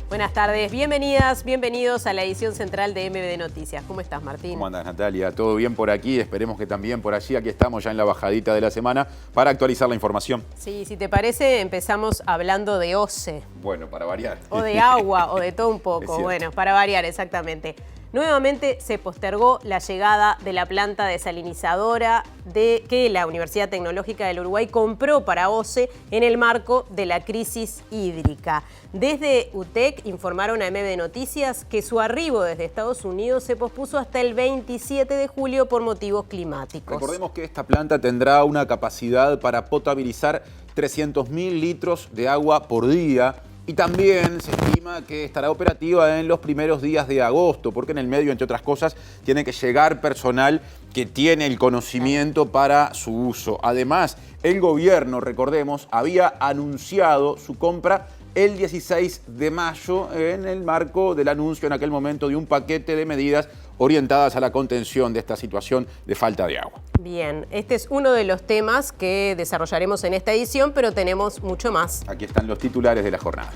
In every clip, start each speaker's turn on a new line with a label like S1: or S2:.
S1: Buenas tardes, bienvenidas, bienvenidos a la edición central de MBD Noticias. ¿Cómo estás, Martín?
S2: ¿Cómo andas, Natalia? ¿Todo bien por aquí? Esperemos que también por allí. Aquí estamos ya en la bajadita de la semana para actualizar la información.
S1: Sí, si te parece, empezamos hablando de OCE.
S2: Bueno, para variar.
S1: O de agua, o de todo un poco. Bueno, para variar, exactamente. Nuevamente se postergó la llegada de la planta desalinizadora que la Universidad Tecnológica del Uruguay compró para OCE en el marco de la crisis hídrica. Desde UTEC informaron a MBD Noticias que su arribo desde Estados Unidos se pospuso hasta el 27 de julio por motivos climáticos.
S2: Recordemos que esta planta tendrá una capacidad para potabilizar 300.000 litros de agua por día. Y también se estima que estará operativa en los primeros días de agosto, porque en el medio, entre otras cosas, tiene que llegar personal que tiene el conocimiento para su uso. Además, el gobierno, recordemos, había anunciado su compra el 16 de mayo en el marco del anuncio en aquel momento de un paquete de medidas orientadas a la contención de esta situación de falta de agua.
S1: Bien, este es uno de los temas que desarrollaremos en esta edición, pero tenemos mucho más.
S2: Aquí están los titulares de la jornada.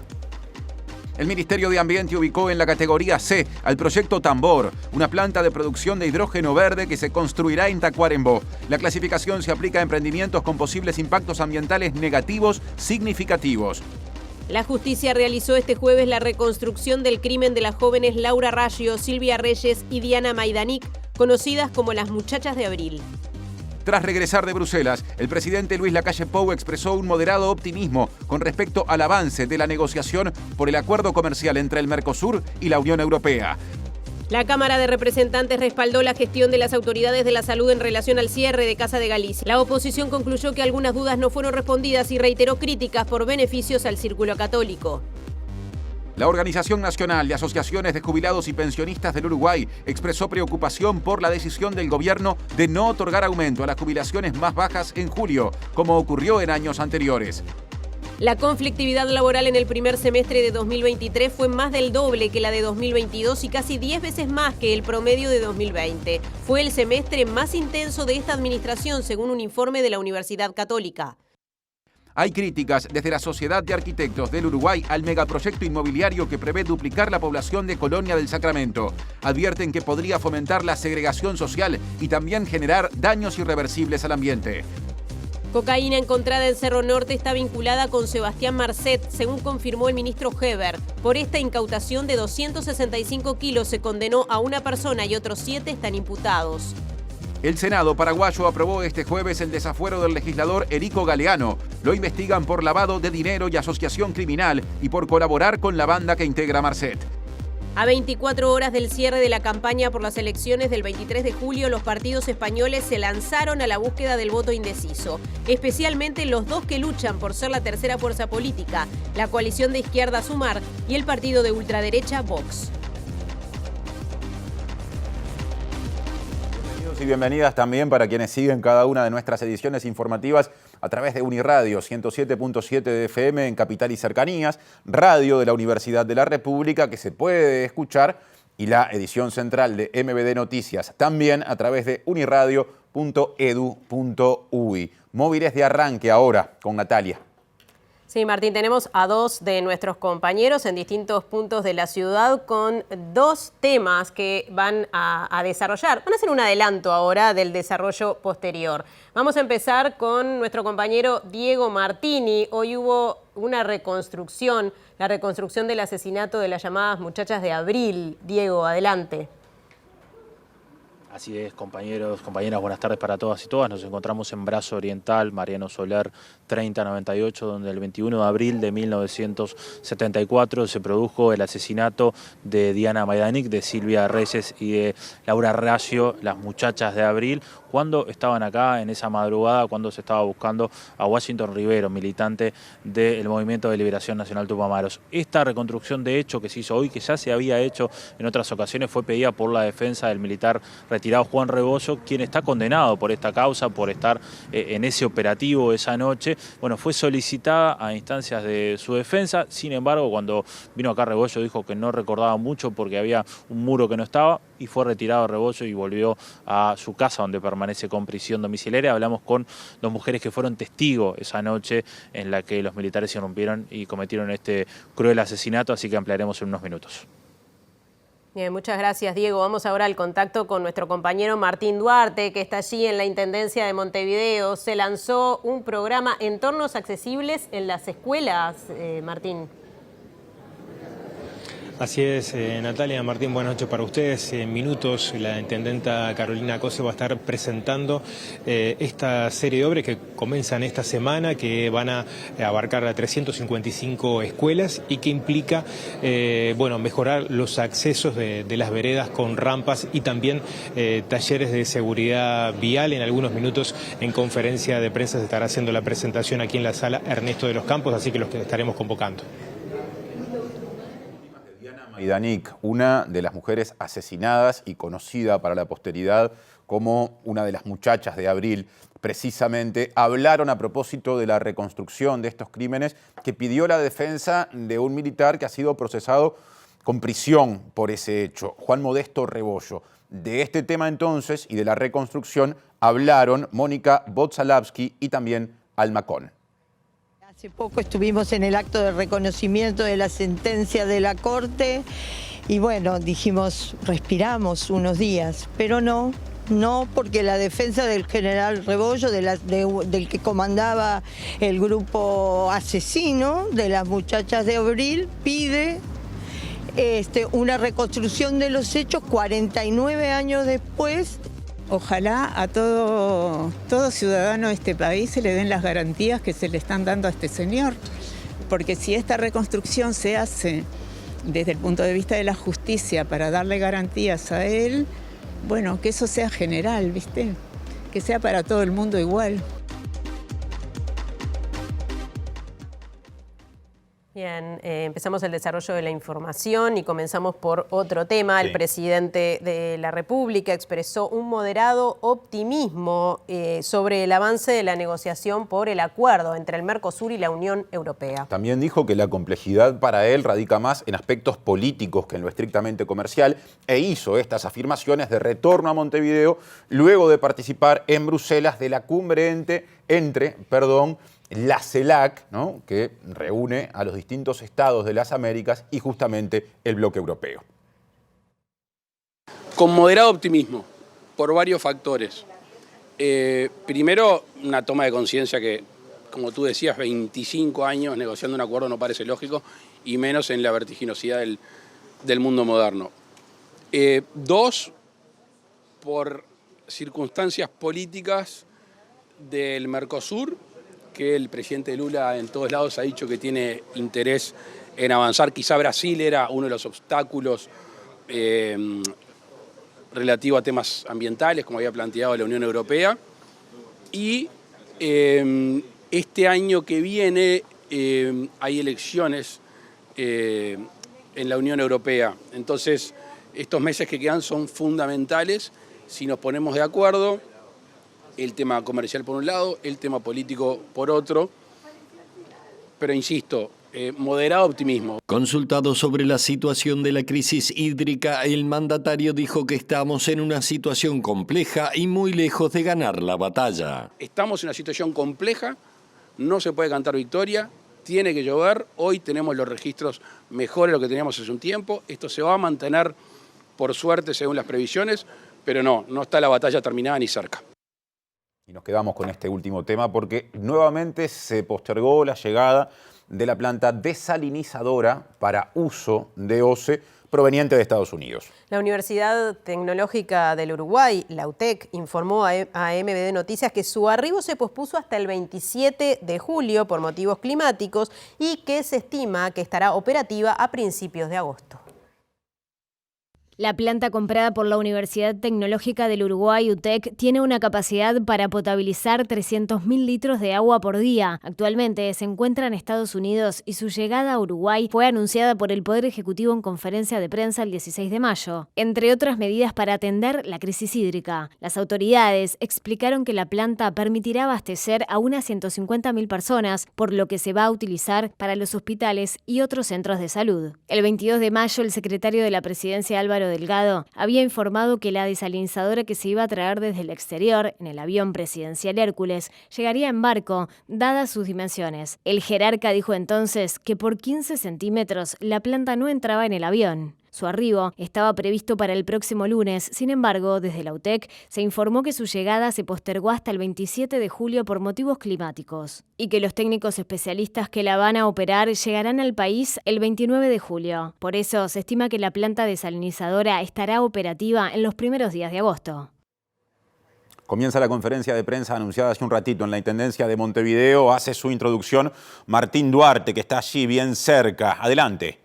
S2: El Ministerio de Ambiente ubicó en la categoría C al proyecto Tambor, una planta de producción de hidrógeno verde que se construirá en Tacuarembó. La clasificación se aplica a emprendimientos con posibles impactos ambientales negativos significativos.
S1: La justicia realizó este jueves la reconstrucción del crimen de las jóvenes Laura Raggio, Silvia Reyes y Diana Maidanik, conocidas como las muchachas de abril.
S2: Tras regresar de Bruselas, el presidente Luis Lacalle Pou expresó un moderado optimismo con respecto al avance de la negociación por el acuerdo comercial entre el Mercosur y la Unión Europea.
S1: La Cámara de Representantes respaldó la gestión de las autoridades de la salud en relación al cierre de Casa de Galicia. La oposición concluyó que algunas dudas no fueron respondidas y reiteró críticas por beneficios al círculo católico.
S2: La Organización Nacional de Asociaciones de Jubilados y Pensionistas del Uruguay expresó preocupación por la decisión del gobierno de no otorgar aumento a las jubilaciones más bajas en julio, como ocurrió en años anteriores.
S1: La conflictividad laboral en el primer semestre de 2023 fue más del doble que la de 2022 y casi 10 veces más que el promedio de 2020. Fue el semestre más intenso de esta administración, según un informe de la Universidad Católica.
S2: Hay críticas desde la Sociedad de Arquitectos del Uruguay al megaproyecto inmobiliario que prevé duplicar la población de Colonia del Sacramento. Advierten que podría fomentar la segregación social y también generar daños irreversibles al ambiente.
S1: Cocaína encontrada en Cerro Norte está vinculada con Sebastián Marcet, según confirmó el ministro Heber. Por esta incautación de 265 kilos se condenó a una persona y otros 7 están imputados.
S2: El Senado paraguayo aprobó este jueves el desafuero del legislador Erico Galeano. Lo investigan por lavado de dinero y asociación criminal y por colaborar con la banda que integra Marcet.
S1: A 24 horas del cierre de la campaña por las elecciones del 23 de julio, los partidos españoles se lanzaron a la búsqueda del voto indeciso, especialmente los dos que luchan por ser la tercera fuerza política, la coalición de izquierda Sumar y el partido de ultraderecha Vox.
S2: Y bienvenidas también para quienes siguen cada una de nuestras ediciones informativas a través de Uniradio 107.7 de FM en Capital y Cercanías, radio de la Universidad de la República que se puede escuchar, y la edición central de MBD Noticias también a través de uniradio.edu.uy. Móviles de arranque ahora con Natalia.
S1: Sí, Martín, tenemos a dos de nuestros compañeros en distintos puntos de la ciudad con dos temas que van a desarrollar. Van a hacer un adelanto ahora del desarrollo posterior. Vamos a empezar con nuestro compañero Diego Martini. Hoy hubo una reconstrucción, la reconstrucción del asesinato de las llamadas muchachas de abril. Diego, adelante.
S3: Así es, compañeros, compañeras, buenas tardes para todas y todas. Nos encontramos en Brazo Oriental, Mariano Soler 3098, donde el 21 de abril de 1974 se produjo el asesinato de Diana Maidanik, de Silvia Reyes y de Laura Raggio, las muchachas de abril, cuando estaban acá en esa madrugada, cuando se estaba buscando a Washington Rivero, militante del Movimiento de Liberación Nacional Tupamaros. Esta reconstrucción de hecho que se hizo hoy, que ya se había hecho en otras ocasiones, fue pedida por la defensa del militar retirado retirado Juan Rebollo, quien está condenado por esta causa, por estar en ese operativo esa noche. Bueno, fue solicitada a instancias de su defensa. Sin embargo, cuando vino acá Rebollo dijo que no recordaba mucho porque había un muro que no estaba, y fue retirado Rebollo y volvió a su casa, donde permanece con prisión domiciliaria. Hablamos con dos mujeres que fueron testigos esa noche en la que los militares irrumpieron y cometieron este cruel asesinato, así que ampliaremos en unos minutos.
S1: Bien, muchas gracias, Diego. Vamos ahora al contacto con nuestro compañero Martín Duarte, que está allí en la Intendencia de Montevideo. Se lanzó un programa Entornos Accesibles en las escuelas, Martín.
S4: Así es, Natalia, Martín, buenas noches para ustedes. En minutos la intendenta Carolina Cose va a estar presentando esta serie de obras que comienzan esta semana, que van a abarcar a 355 escuelas y que implica mejorar los accesos de las veredas con rampas y también talleres de seguridad vial. En algunos minutos en conferencia de prensa se estará haciendo la presentación aquí en la sala Ernesto de los Campos, así que los que estaremos convocando.
S2: Majdanik, una de las mujeres asesinadas y conocida para la posteridad como una de las muchachas de Abril, precisamente hablaron a propósito de la reconstrucción de estos crímenes que pidió la defensa de un militar que ha sido procesado con prisión por ese hecho, Juan Modesto Rebollo. De este tema entonces y de la reconstrucción hablaron Mónica Botsalavsky y también Alma Con.
S5: Hace poco estuvimos en el acto de reconocimiento de la sentencia de la Corte y bueno, dijimos, respiramos unos días, pero no, porque la defensa del general Rebollo, del que comandaba el grupo asesino de las muchachas de Abril, pide una reconstrucción de los hechos 49 años después.
S6: Ojalá a todo ciudadano de este país se le den las garantías que se le están dando a este señor, porque si esta reconstrucción se hace desde el punto de vista de la justicia para darle garantías a él, bueno, que eso sea general, ¿viste? Que sea para todo el mundo igual.
S1: Bien, empezamos el desarrollo de la información y comenzamos por otro tema. Sí. El presidente de la República expresó un moderado optimismo sobre el avance de la negociación por el acuerdo entre el Mercosur y la Unión Europea.
S2: También dijo que la complejidad para él radica más en aspectos políticos que en lo estrictamente comercial e hizo estas afirmaciones de retorno a Montevideo luego de participar en Bruselas de la cumbre entre la CELAC, ¿no?, que reúne a los distintos estados de las Américas y justamente el bloque europeo.
S7: Con moderado optimismo, por varios factores. Primero, una toma de conciencia que, como tú decías, 25 años negociando un acuerdo no parece lógico, y menos en la vertiginosidad del mundo moderno. Dos, por circunstancias políticas del Mercosur, que el presidente Lula en todos lados ha dicho que tiene interés en avanzar. Quizá Brasil era uno de los obstáculos relativo a temas ambientales, como había planteado la Unión Europea. Y este año que viene hay elecciones en la Unión Europea. Entonces, estos meses que quedan son fundamentales si nos ponemos de acuerdo. El tema comercial por un lado, el tema político por otro, pero insisto, moderado optimismo.
S8: Consultado sobre la situación de la crisis hídrica, el mandatario dijo que estamos en una situación compleja y muy lejos de ganar la batalla.
S7: Estamos en una situación compleja, no se puede cantar victoria, tiene que llover, hoy tenemos los registros mejores de lo que teníamos hace un tiempo, esto se va a mantener por suerte según las previsiones, pero no está la batalla terminada ni cerca.
S2: Y nos quedamos con este último tema porque nuevamente se postergó la llegada de la planta desalinizadora para uso de OCE proveniente de Estados Unidos.
S1: La Universidad Tecnológica del Uruguay, la UTEC, informó a MBD Noticias que su arribo se pospuso hasta el 27 de julio por motivos climáticos y que se estima que estará operativa a principios de agosto.
S9: La planta comprada por la Universidad Tecnológica del Uruguay, UTEC, tiene una capacidad para potabilizar 300.000 litros de agua por día. Actualmente se encuentra en Estados Unidos y su llegada a Uruguay fue anunciada por el Poder Ejecutivo en conferencia de prensa el 16 de mayo. Entre otras medidas para atender la crisis hídrica, las autoridades explicaron que la planta permitirá abastecer a unas 150.000 personas, por lo que se va a utilizar para los hospitales y otros centros de salud. El 22 de mayo, el secretario de la Presidencia, Álvaro Delgado, había informado que la desalinizadora que se iba a traer desde el exterior, en el avión presidencial Hércules, llegaría en barco, dadas sus dimensiones. El jerarca dijo entonces que por 15 centímetros la planta no entraba en el avión. Su arribo estaba previsto para el próximo lunes, sin embargo, desde la UTEC se informó que su llegada se postergó hasta el 27 de julio por motivos climáticos y que los técnicos especialistas que la van a operar llegarán al país el 29 de julio. Por eso se estima que la planta desalinizadora estará operativa en los primeros días de agosto.
S2: Comienza la conferencia de prensa anunciada hace un ratito en la Intendencia de Montevideo. Hace su introducción Martín Duarte, que está allí bien cerca. Adelante.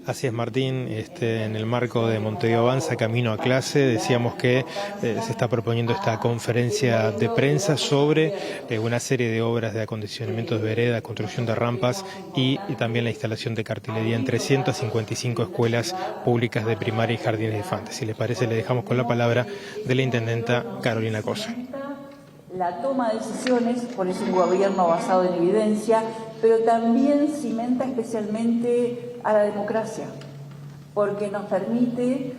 S4: Así es, Martín, en el marco de Montevideo Avanza, Camino a Clase, decíamos que se está proponiendo esta conferencia de prensa sobre una serie de obras de acondicionamiento de veredas, construcción de rampas y también la instalación de cartelería en 355 escuelas públicas de primaria y jardines de infantes. Si les parece, le dejamos con la palabra de la intendenta Carolina Cosa.
S10: La toma de decisiones, por eso un gobierno basado en evidencia, pero también cimenta especialmente a la democracia, porque nos permite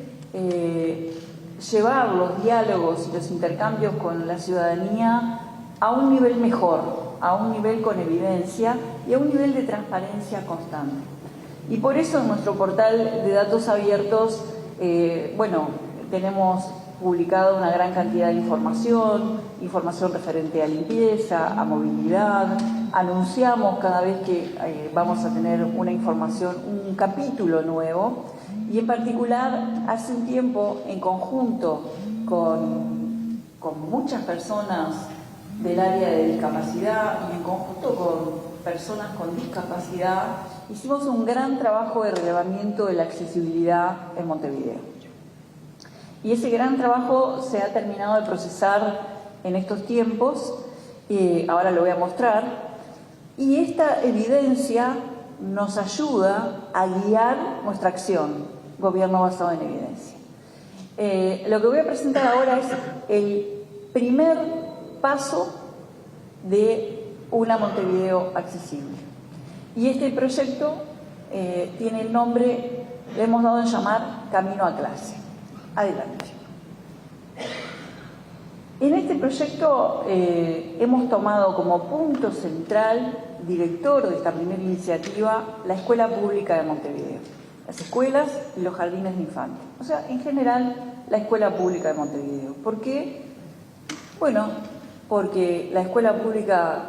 S10: llevar los diálogos y los intercambios con la ciudadanía a un nivel mejor, a un nivel con evidencia y a un nivel de transparencia constante. Y por eso en nuestro portal de datos abiertos, tenemos publicado una gran cantidad de información referente a limpieza, a movilidad. Anunciamos cada vez que vamos a tener una información, un capítulo nuevo, y en particular hace un tiempo, en conjunto con muchas personas del área de discapacidad y en conjunto con personas con discapacidad, hicimos un gran trabajo de relevamiento de la accesibilidad en Montevideo. Y ese gran trabajo se ha terminado de procesar en estos tiempos, ahora lo voy a mostrar, y esta evidencia nos ayuda a guiar nuestra acción, gobierno basado en evidencia. Lo que voy a presentar ahora es el primer paso de una Montevideo accesible. Y este proyecto tiene el nombre, le hemos dado en llamar Camino a Clase. Adelante. En este proyecto hemos tomado como punto central, director de esta primera iniciativa, la Escuela Pública de Montevideo, las escuelas y los jardines de infantes. O sea, en general, la Escuela Pública de Montevideo. ¿Por qué? Bueno, porque la escuela pública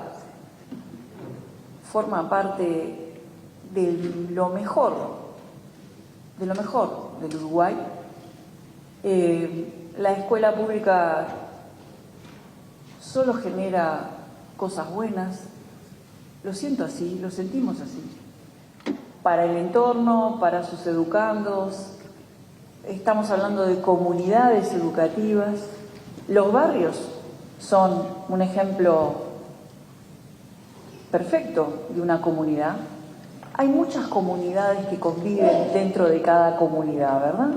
S10: forma parte de lo mejor del Uruguay. La escuela pública solo genera cosas buenas, lo siento así, lo sentimos así, para el entorno, para sus educandos. Estamos hablando de comunidades educativas. Los barrios son un ejemplo perfecto de una comunidad. Hay muchas comunidades que conviven dentro de cada comunidad, ¿verdad?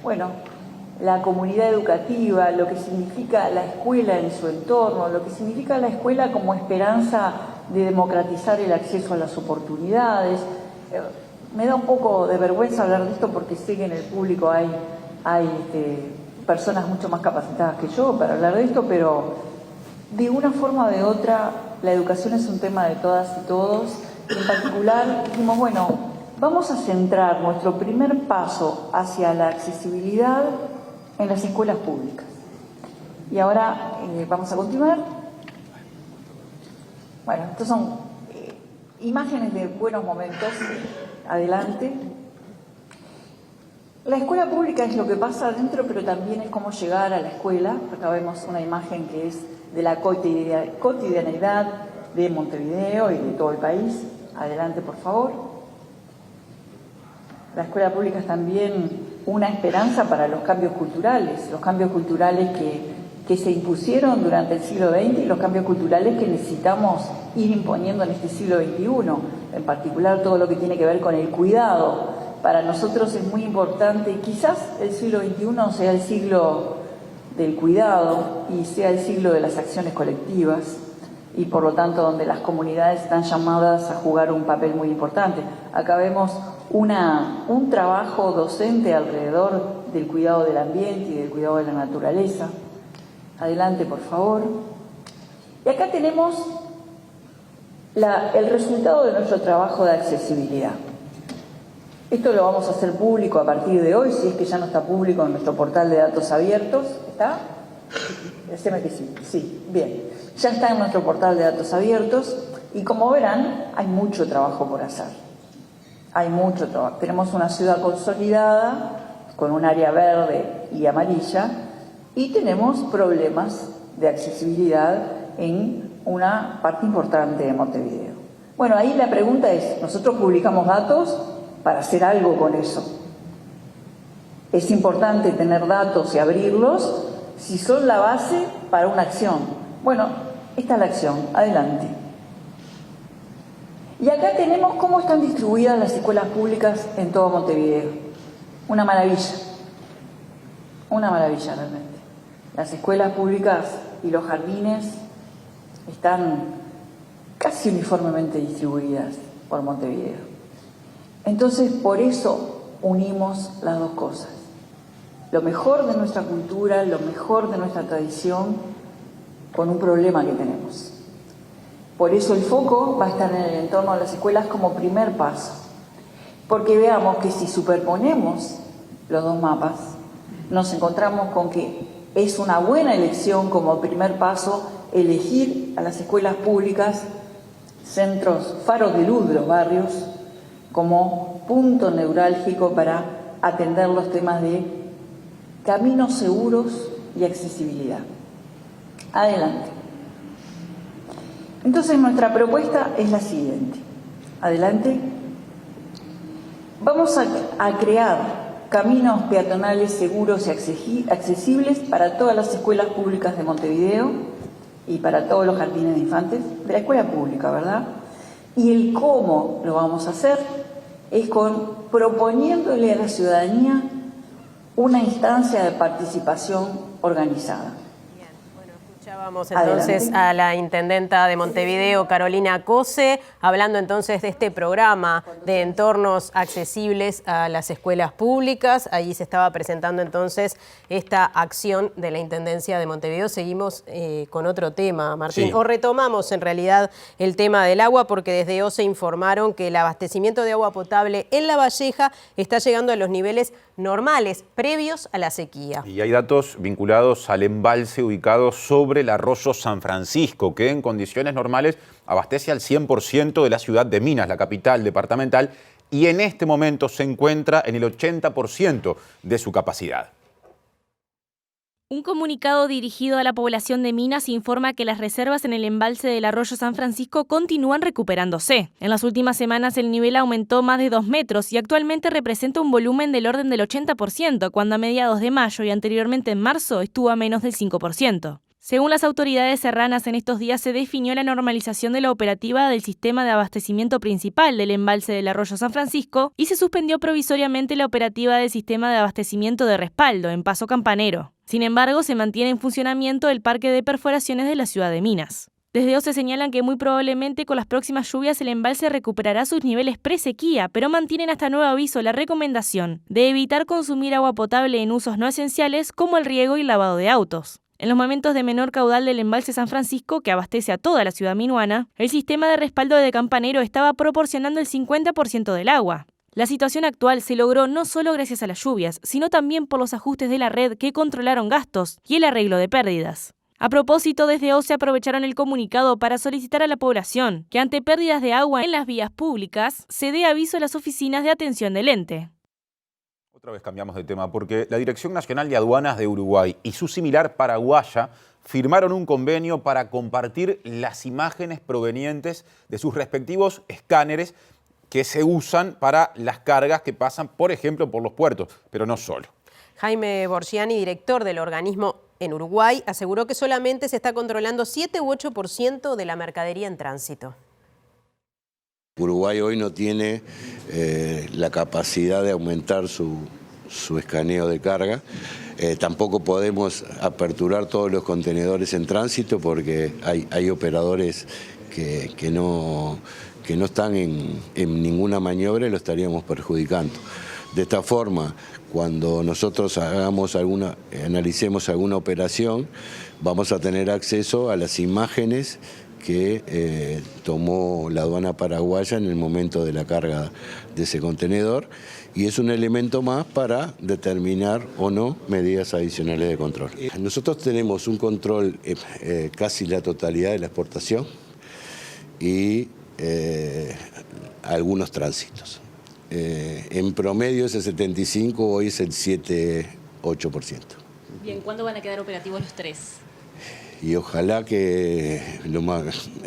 S10: Bueno, la comunidad educativa, lo que significa la escuela en su entorno, lo que significa la escuela como esperanza de democratizar el acceso a las oportunidades. Me da un poco de vergüenza hablar de esto porque sé que en el público hay personas mucho más capacitadas que yo para hablar de esto, pero de una forma o de otra la educación es un tema de todas y todos. En particular dijimos, bueno, vamos a centrar nuestro primer paso hacia la accesibilidad en las escuelas públicas. Y ahora vamos a continuar. Bueno, estos son imágenes de buenos momentos. Adelante. La escuela pública es lo que pasa adentro, pero también es cómo llegar a la escuela. Acá vemos una imagen que es de la cotidianeidad de Montevideo y de todo el país. Adelante, por favor. La escuela pública es también una esperanza para los cambios culturales que se impusieron durante el siglo XX y los cambios culturales que necesitamos ir imponiendo en este siglo XXI, en particular todo lo que tiene que ver con el cuidado. Para nosotros es muy importante, quizás el siglo XXI sea el siglo del cuidado y sea el siglo de las acciones colectivas y por lo tanto donde las comunidades están llamadas a jugar un papel muy importante. Acá vemos un trabajo docente alrededor del cuidado del ambiente y del cuidado de la naturaleza. Adelante, por favor. Y acá tenemos el resultado de nuestro trabajo de accesibilidad. Esto lo vamos a hacer público a partir de hoy, si es que ya no está público en nuestro portal de datos abiertos. ¿Está? Decime que sí. Sí, bien. Ya está en nuestro portal de datos abiertos y como verán, hay mucho trabajo por hacer. Hay mucho trabajo. Tenemos una ciudad consolidada, con un área verde y amarilla, y tenemos problemas de accesibilidad en una parte importante de Montevideo. Bueno, ahí la pregunta es, nosotros publicamos datos para hacer algo con eso. Es importante tener datos y abrirlos si son la base para una acción. Bueno, esta es la acción. Adelante. Y acá tenemos cómo están distribuidas las escuelas públicas en todo Montevideo. Una maravilla. Una maravilla realmente. Las escuelas públicas y los jardines están casi uniformemente distribuidas por Montevideo. Entonces, por eso unimos las dos cosas. Lo mejor de nuestra cultura, lo mejor de nuestra tradición, con un problema que tenemos. Por eso el foco va a estar en el entorno de las escuelas como primer paso. Porque veamos que si superponemos los dos mapas, nos encontramos con que es una buena elección como primer paso elegir a las escuelas públicas, centros, faros de luz de los barrios, como punto neurálgico para atender los temas de caminos seguros y accesibilidad. Adelante. Entonces nuestra propuesta es la siguiente. Adelante. Vamos a crear caminos peatonales seguros y accesibles para todas las escuelas públicas de Montevideo y para todos los jardines de infantes de la escuela pública, ¿verdad? Y el cómo lo vamos a hacer es proponiéndole a la ciudadanía una instancia de participación organizada.
S1: Escuchábamos entonces a la intendenta de Montevideo, Carolina Cose, hablando entonces de este programa de entornos accesibles a las escuelas públicas. Allí se estaba presentando entonces esta acción de la Intendencia de Montevideo. Seguimos con otro tema, Martín, sí. O retomamos en realidad el tema del agua, porque desde OCE informaron que el abastecimiento de agua potable en La Valleja está llegando a los niveles normales, previos a la sequía.
S2: Y hay datos vinculados al embalse ubicado sobre el arroyo San Francisco, que en condiciones normales abastece al 100% de la ciudad de Minas, la capital departamental, y en este momento se encuentra en el 80% de su capacidad.
S11: Un comunicado dirigido a la población de Minas informa que las reservas en el embalse del arroyo San Francisco continúan recuperándose. En las últimas semanas el nivel aumentó más de 2 metros y actualmente representa un volumen del orden del 80%, cuando a mediados de mayo y anteriormente en marzo estuvo a menos del 5%. Según las autoridades serranas, en estos días se definió la normalización de la operativa del sistema de abastecimiento principal del embalse del arroyo San Francisco y se suspendió provisoriamente la operativa del sistema de abastecimiento de respaldo en Paso Campanero. Sin embargo, se mantiene en funcionamiento el parque de perforaciones de la ciudad de Minas. Desde OCE señalan que muy probablemente con las próximas lluvias el embalse recuperará sus niveles pre-sequía, pero mantienen hasta nuevo aviso la recomendación de evitar consumir agua potable en usos no esenciales como el riego y el lavado de autos. En los momentos de menor caudal del embalse San Francisco, que abastece a toda la ciudad minuana, el sistema de respaldo de Campanero estaba proporcionando el 50% del agua. La situación actual se logró no solo gracias a las lluvias, sino también por los ajustes de la red que controlaron gastos y el arreglo de pérdidas. A propósito, desde OCE aprovecharon el comunicado para solicitar a la población que ante pérdidas de agua en las vías públicas se dé aviso a las oficinas de atención del ente.
S2: Otra vez cambiamos de tema porque la Dirección Nacional de Aduanas de Uruguay y su similar paraguaya firmaron un convenio para compartir las imágenes provenientes de sus respectivos escáneres que se usan para las cargas que pasan, por ejemplo, por los puertos, pero no solo.
S1: Jaime Borgiani, director del organismo en Uruguay, aseguró que solamente se está controlando 7 u 8% de la mercadería en tránsito.
S12: Uruguay hoy no tiene la capacidad de aumentar su escaneo de carga. Tampoco podemos aperturar todos los contenedores en tránsito porque hay operadores que no están en ninguna maniobra y lo estaríamos perjudicando. De esta forma, cuando nosotros analicemos alguna operación, vamos a tener acceso a las imágenes que tomó la aduana paraguaya en el momento de la carga de ese contenedor, y es un elemento más para determinar o no medidas adicionales de control. Nosotros tenemos un control casi la totalidad de la exportación y algunos tránsitos. En promedio es el 75%, hoy es el 7-8%.
S13: Bien, ¿cuándo van a quedar operativos los 3?
S12: Y ojalá que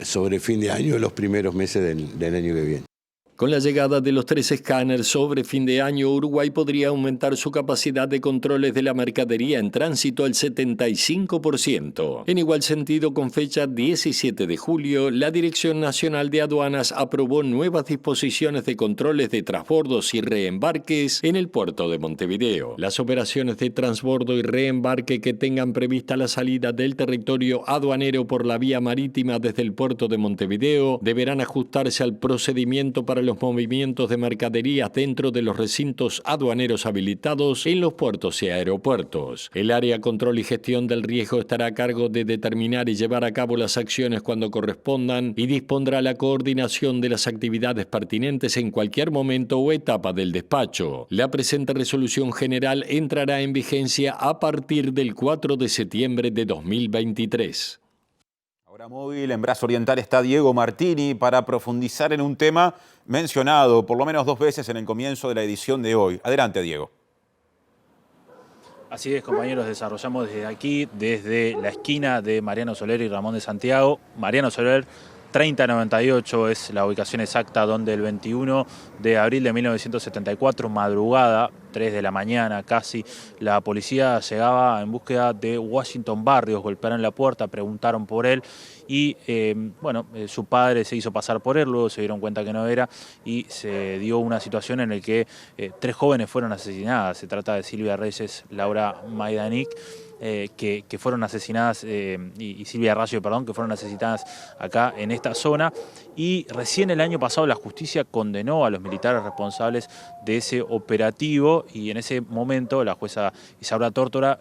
S12: sobre fin de año, los primeros meses del año que viene.
S8: Con la llegada de los 3 escáneres sobre fin de año, Uruguay podría aumentar su capacidad de controles de la mercadería en tránsito al 75%. En igual sentido, con fecha 17 de julio, la Dirección Nacional de Aduanas aprobó nuevas disposiciones de controles de transbordos y reembarques en el puerto de Montevideo. Las operaciones de transbordo y reembarque que tengan prevista la salida del territorio aduanero por la vía marítima desde el puerto de Montevideo deberán ajustarse al procedimiento para los movimientos de mercaderías dentro de los recintos aduaneros habilitados en los puertos y aeropuertos. El área control y gestión del riesgo estará a cargo de determinar y llevar a cabo las acciones cuando correspondan y dispondrá la coordinación de las actividades pertinentes en cualquier momento o etapa del despacho. La presente resolución general entrará en vigencia a partir del 4 de septiembre de 2023.
S2: Ahora móvil, en Brazo Oriental está Diego Martini para profundizar en un tema mencionado por lo menos 2 veces en el comienzo de la edición de hoy. Adelante, Diego.
S3: Así es, compañeros, desarrollamos desde aquí, desde la esquina de Mariano Soler y Ramón de Santiago. Mariano Soler, 3098 es la ubicación exacta donde el 21 de abril de 1974, madrugada, 3 de la mañana casi, la policía llegaba en búsqueda de Washington Barrios. Golpearon la puerta, preguntaron por él y su padre se hizo pasar por él, luego se dieron cuenta que no era y se dio una situación en la que 3 jóvenes fueron asesinadas. Se trata de Silvia Reyes, Laura Maidanic, que fueron asesinadas, y Silvia Rayo, perdón, que fueron asesinadas acá en esta zona. Y recién el año pasado la justicia condenó a los militares responsables de ese operativo y en ese momento la jueza Isaura Tórtora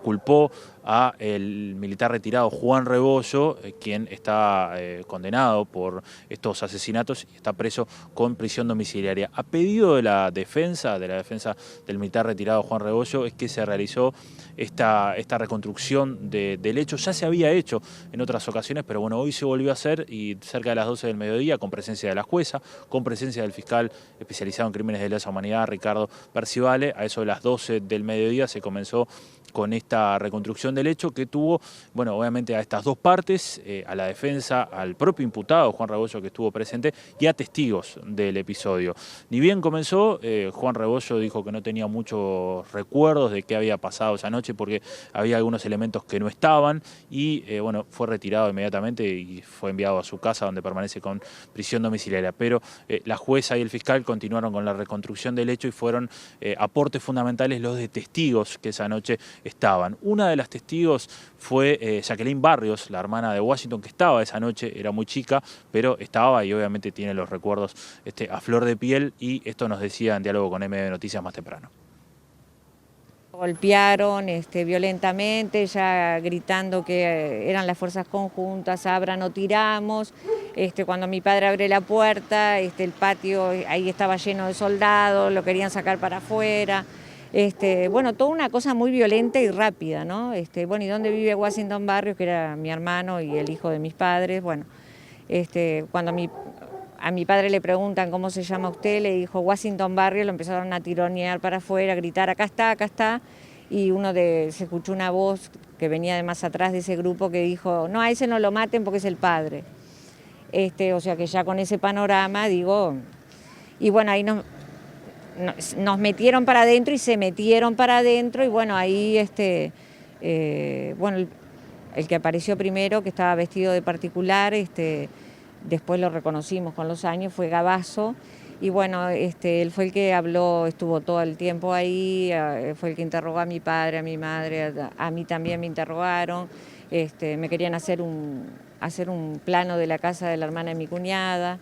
S3: culpó a el militar retirado Juan Rebollo, quien está condenado por estos asesinatos y está preso con prisión domiciliaria. A pedido de la defensa del militar retirado Juan Rebollo es que se realizó esta reconstrucción del hecho. Ya se había hecho en otras ocasiones, pero bueno, hoy se volvió a hacer y cerca de las 12 del mediodía, con presencia de la jueza, con presencia del fiscal especializado en crímenes de lesa humanidad, Ricardo Percivale, a eso de las 12 del mediodía se comenzó con esta reconstrucción del hecho que tuvo, bueno, obviamente a estas 2 partes, a la defensa, al propio imputado Juan Rebollo que estuvo presente y a testigos del episodio. Ni bien comenzó, Juan Rebollo dijo que no tenía muchos recuerdos de qué había pasado esa noche porque había algunos elementos que no estaban y fue retirado inmediatamente y fue enviado a su casa donde permanece con prisión domiciliaria. Pero la jueza y el fiscal continuaron con la reconstrucción del hecho y fueron aportes fundamentales los de testigos que esa noche estaban. Una de las testigos fue Jacqueline Barrios, la hermana de Washington, que estaba esa noche, era muy chica, pero estaba y obviamente tiene los recuerdos a flor de piel y esto nos decía en diálogo con MB Noticias más temprano.
S14: Golpearon violentamente, ya gritando que eran las fuerzas conjuntas, abran o tiramos. Cuando mi padre abre la puerta, el patio ahí estaba lleno de soldados, lo querían sacar para afuera. Toda una cosa muy violenta y rápida, ¿no? ¿Y dónde vive Washington Barrios? Que era mi hermano y el hijo de mis padres. Cuando a mi padre le preguntan cómo se llama usted, le dijo Washington Barrios, lo empezaron a tironear para afuera, a gritar acá está, y se escuchó una voz que venía de más atrás de ese grupo que dijo, no, a ese no lo maten porque es el padre. O sea que ya con ese panorama, digo, y bueno, ahí nos metieron para adentro y se metieron para adentro y bueno, ahí bueno, el que apareció primero, que estaba vestido de particular, después lo reconocimos con los años, fue Gabazo. Y bueno, él fue el que habló, estuvo todo el tiempo ahí, fue el que interrogó a mi padre, a mi madre, a mí también me interrogaron. Me querían hacer un plano de la casa de la hermana de mi cuñada.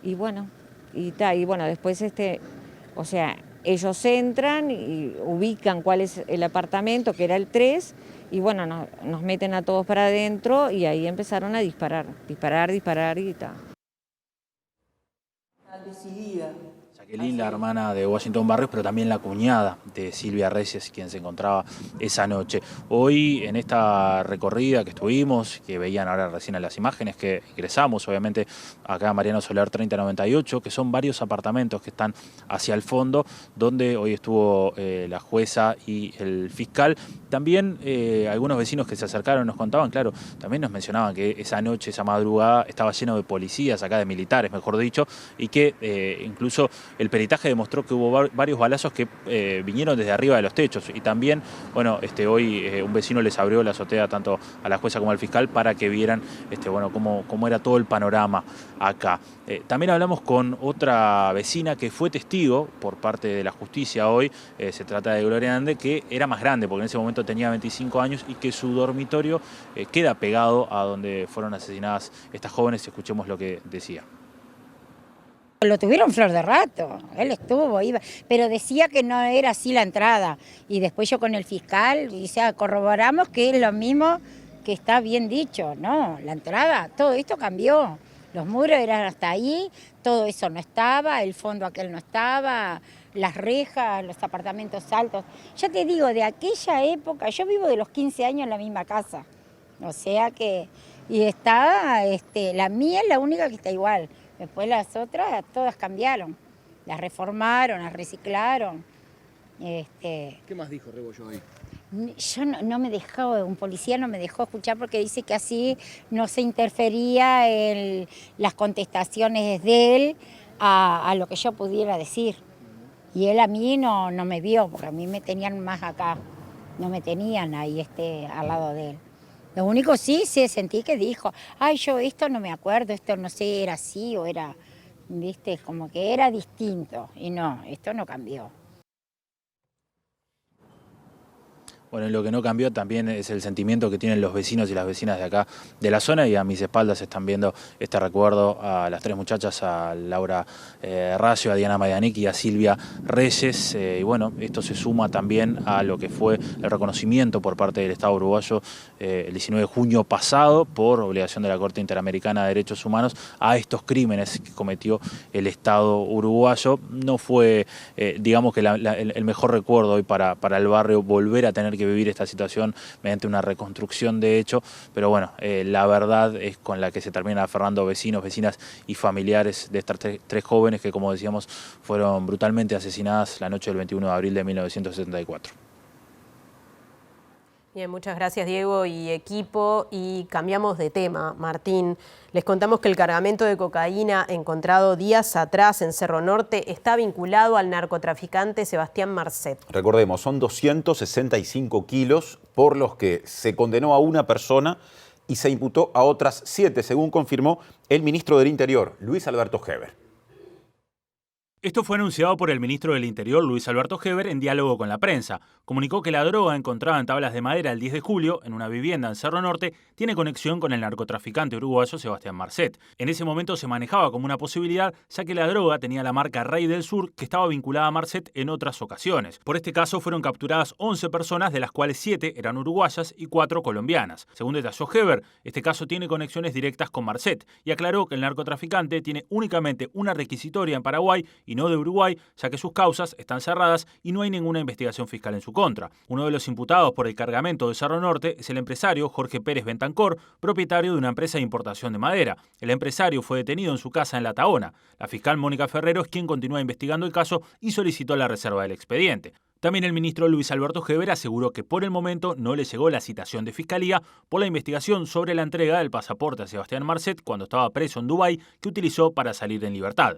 S14: Y bueno, después, o sea, ellos entran y ubican cuál es el apartamento, que era el 3, y bueno, nos meten a todos para adentro y ahí empezaron a disparar y tal.
S10: Decidida.
S3: Jacqueline, la hermana de Washington Barrios, pero también la cuñada de Silvia Reyes, quien se encontraba esa noche. Hoy, en esta recorrida que estuvimos, que veían ahora recién en las imágenes que ingresamos, obviamente, acá a Mariano Soler 3098, que son varios apartamentos que están hacia el fondo, donde hoy estuvo la jueza y el fiscal. También algunos vecinos que se acercaron nos contaban, claro, también nos mencionaban que esa noche, esa madrugada, estaba lleno de policías, acá de militares, mejor dicho, y que incluso el peritaje demostró que hubo varios balazos que vinieron desde arriba de los techos. Y también, bueno, hoy un vecino les abrió la azotea tanto a la jueza como al fiscal para que vieran bueno, cómo era todo el panorama acá. También hablamos con otra vecina que fue testigo por parte de la justicia hoy. Se trata de Gloria Ande, que era más grande porque en ese momento tenía 25 años y que su dormitorio queda pegado a donde fueron asesinadas estas jóvenes. Escuchemos lo que decía.
S15: Lo tuvieron flor de rato, él estuvo, iba, pero decía que no era así la entrada. Y después yo con el fiscal, corroboramos que es lo mismo que está bien dicho, ¿no? La entrada, todo esto cambió. Los muros eran hasta ahí, todo eso no estaba, el fondo aquel no estaba, las rejas, los apartamentos altos. Ya te digo, de aquella época, yo vivo de los 15 años en la misma casa. O sea que, y está, la mía es la única que está igual. Después las otras todas cambiaron, las reformaron, las reciclaron.
S16: ¿Qué más dijo Rebollo hoy?
S15: Yo no me dejó, un policía no me dejó escuchar porque dice que así no se interfería en las contestaciones de él a lo que yo pudiera decir. Y él a mí no me vio, porque a mí me tenían más acá, no me tenían ahí al lado de él. Lo único sí sentí que dijo, ay, yo esto no me acuerdo, esto no sé, era así o era, viste, como que era distinto. Y no, esto no cambió.
S3: Bueno, y lo que no cambió también es el sentimiento que tienen los vecinos y las vecinas de acá de la zona, y a mis espaldas están viendo este recuerdo a las tres muchachas, a Laura Racio, a Diana Maidanik y a Silvia Reyes. Y bueno, esto se suma también a lo que fue el reconocimiento por parte del Estado uruguayo el 19 de junio pasado, por obligación de la Corte Interamericana de Derechos Humanos, a estos crímenes que cometió el Estado uruguayo. No fue, digamos que el mejor recuerdo hoy para el barrio, volver a tener que vivir esta situación mediante una reconstrucción de hecho, pero bueno, la verdad es con la que se terminan aferrando vecinos, vecinas y familiares de estas tres jóvenes que, como decíamos, fueron brutalmente asesinadas la noche del 21 de abril de 1974.
S1: Bien, muchas gracias Diego y equipo, y cambiamos de tema. Martín, les contamos que el cargamento de cocaína encontrado días atrás en Cerro Norte está vinculado al narcotraficante Sebastián Marcet.
S2: Recordemos, son 265 kilos por los que se condenó a una persona y se imputó a otras 7, según confirmó el ministro del Interior, Luis Alberto Heber.
S3: Esto fue anunciado por el ministro del Interior, Luis Alberto Heber, en diálogo con la prensa. Comunicó que la droga encontrada en tablas de madera el 10 de julio en una vivienda en Cerro Norte tiene conexión con el narcotraficante uruguayo Sebastián Marcet. En ese momento se manejaba como una posibilidad, ya que la droga tenía la marca Rey del Sur, que estaba vinculada a Marcet en otras ocasiones. Por este caso fueron capturadas 11 personas, de las cuales 7 eran uruguayas y 4 colombianas. Según detalló Heber, este caso tiene conexiones directas con Marcet y aclaró que el narcotraficante tiene únicamente una requisitoria en Paraguay y no de Uruguay, ya que sus causas están cerradas y no hay ninguna investigación fiscal en su contra. Uno de los imputados por el cargamento de Cerro Norte es el empresario Jorge Pérez Bentancor, propietario de una empresa de importación de madera. El empresario fue detenido en su casa en La Tahona. La fiscal Mónica Ferrero es quien continúa investigando el caso y solicitó la reserva del expediente.
S17: También el ministro Luis Alberto Heber aseguró que por el momento no le llegó la citación de Fiscalía por la investigación sobre la entrega del pasaporte a Sebastián Marcet cuando estaba preso en Dubái, que utilizó para salir en libertad.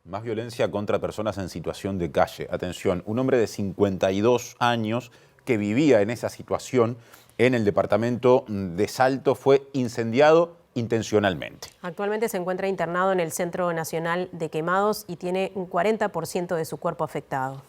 S2: Más violencia contra personas en situación de calle. Atención, un hombre de 52 años que vivía en esa situación en el departamento de Salto fue incendiado intencionalmente.
S1: Actualmente se encuentra internado en el Centro Nacional de Quemados y tiene un 40% de su cuerpo afectado.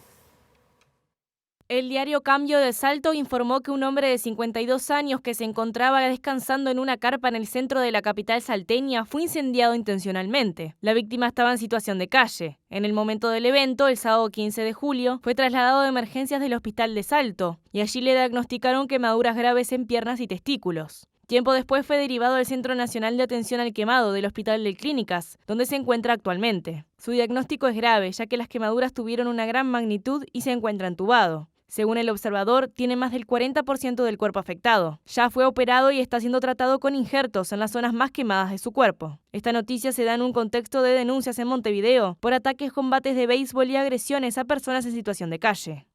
S11: El diario Cambio de Salto informó que un hombre de 52 años que se encontraba descansando en una carpa en el centro de la capital salteña fue incendiado intencionalmente. La víctima estaba en situación de calle. En el momento del evento, el sábado 15 de julio, fue trasladado de emergencias del hospital de Salto y allí le diagnosticaron quemaduras graves en piernas y testículos. Tiempo después fue derivado al Centro Nacional de Atención al Quemado del Hospital de Clínicas, donde se encuentra actualmente. Su diagnóstico es grave, ya que las quemaduras tuvieron una gran magnitud y se encuentra entubado. Según el observador, tiene más del 40% del cuerpo afectado. Ya fue operado y está siendo tratado con injertos en las zonas más quemadas de su cuerpo. Esta noticia se da en un contexto de denuncias en Montevideo por ataques con bates de béisbol y agresiones a personas en situación de calle.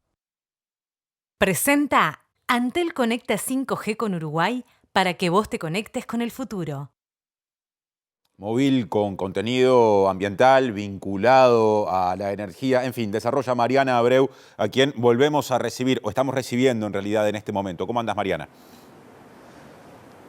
S18: Presenta Antel Conecta 5G con Uruguay para que vos te conectes con el futuro.
S2: Móvil con contenido ambiental vinculado a la energía, en fin, desarrolla Mariana Abreu, a quien volvemos a recibir, o estamos recibiendo en realidad en este momento. ¿Cómo andas, Mariana?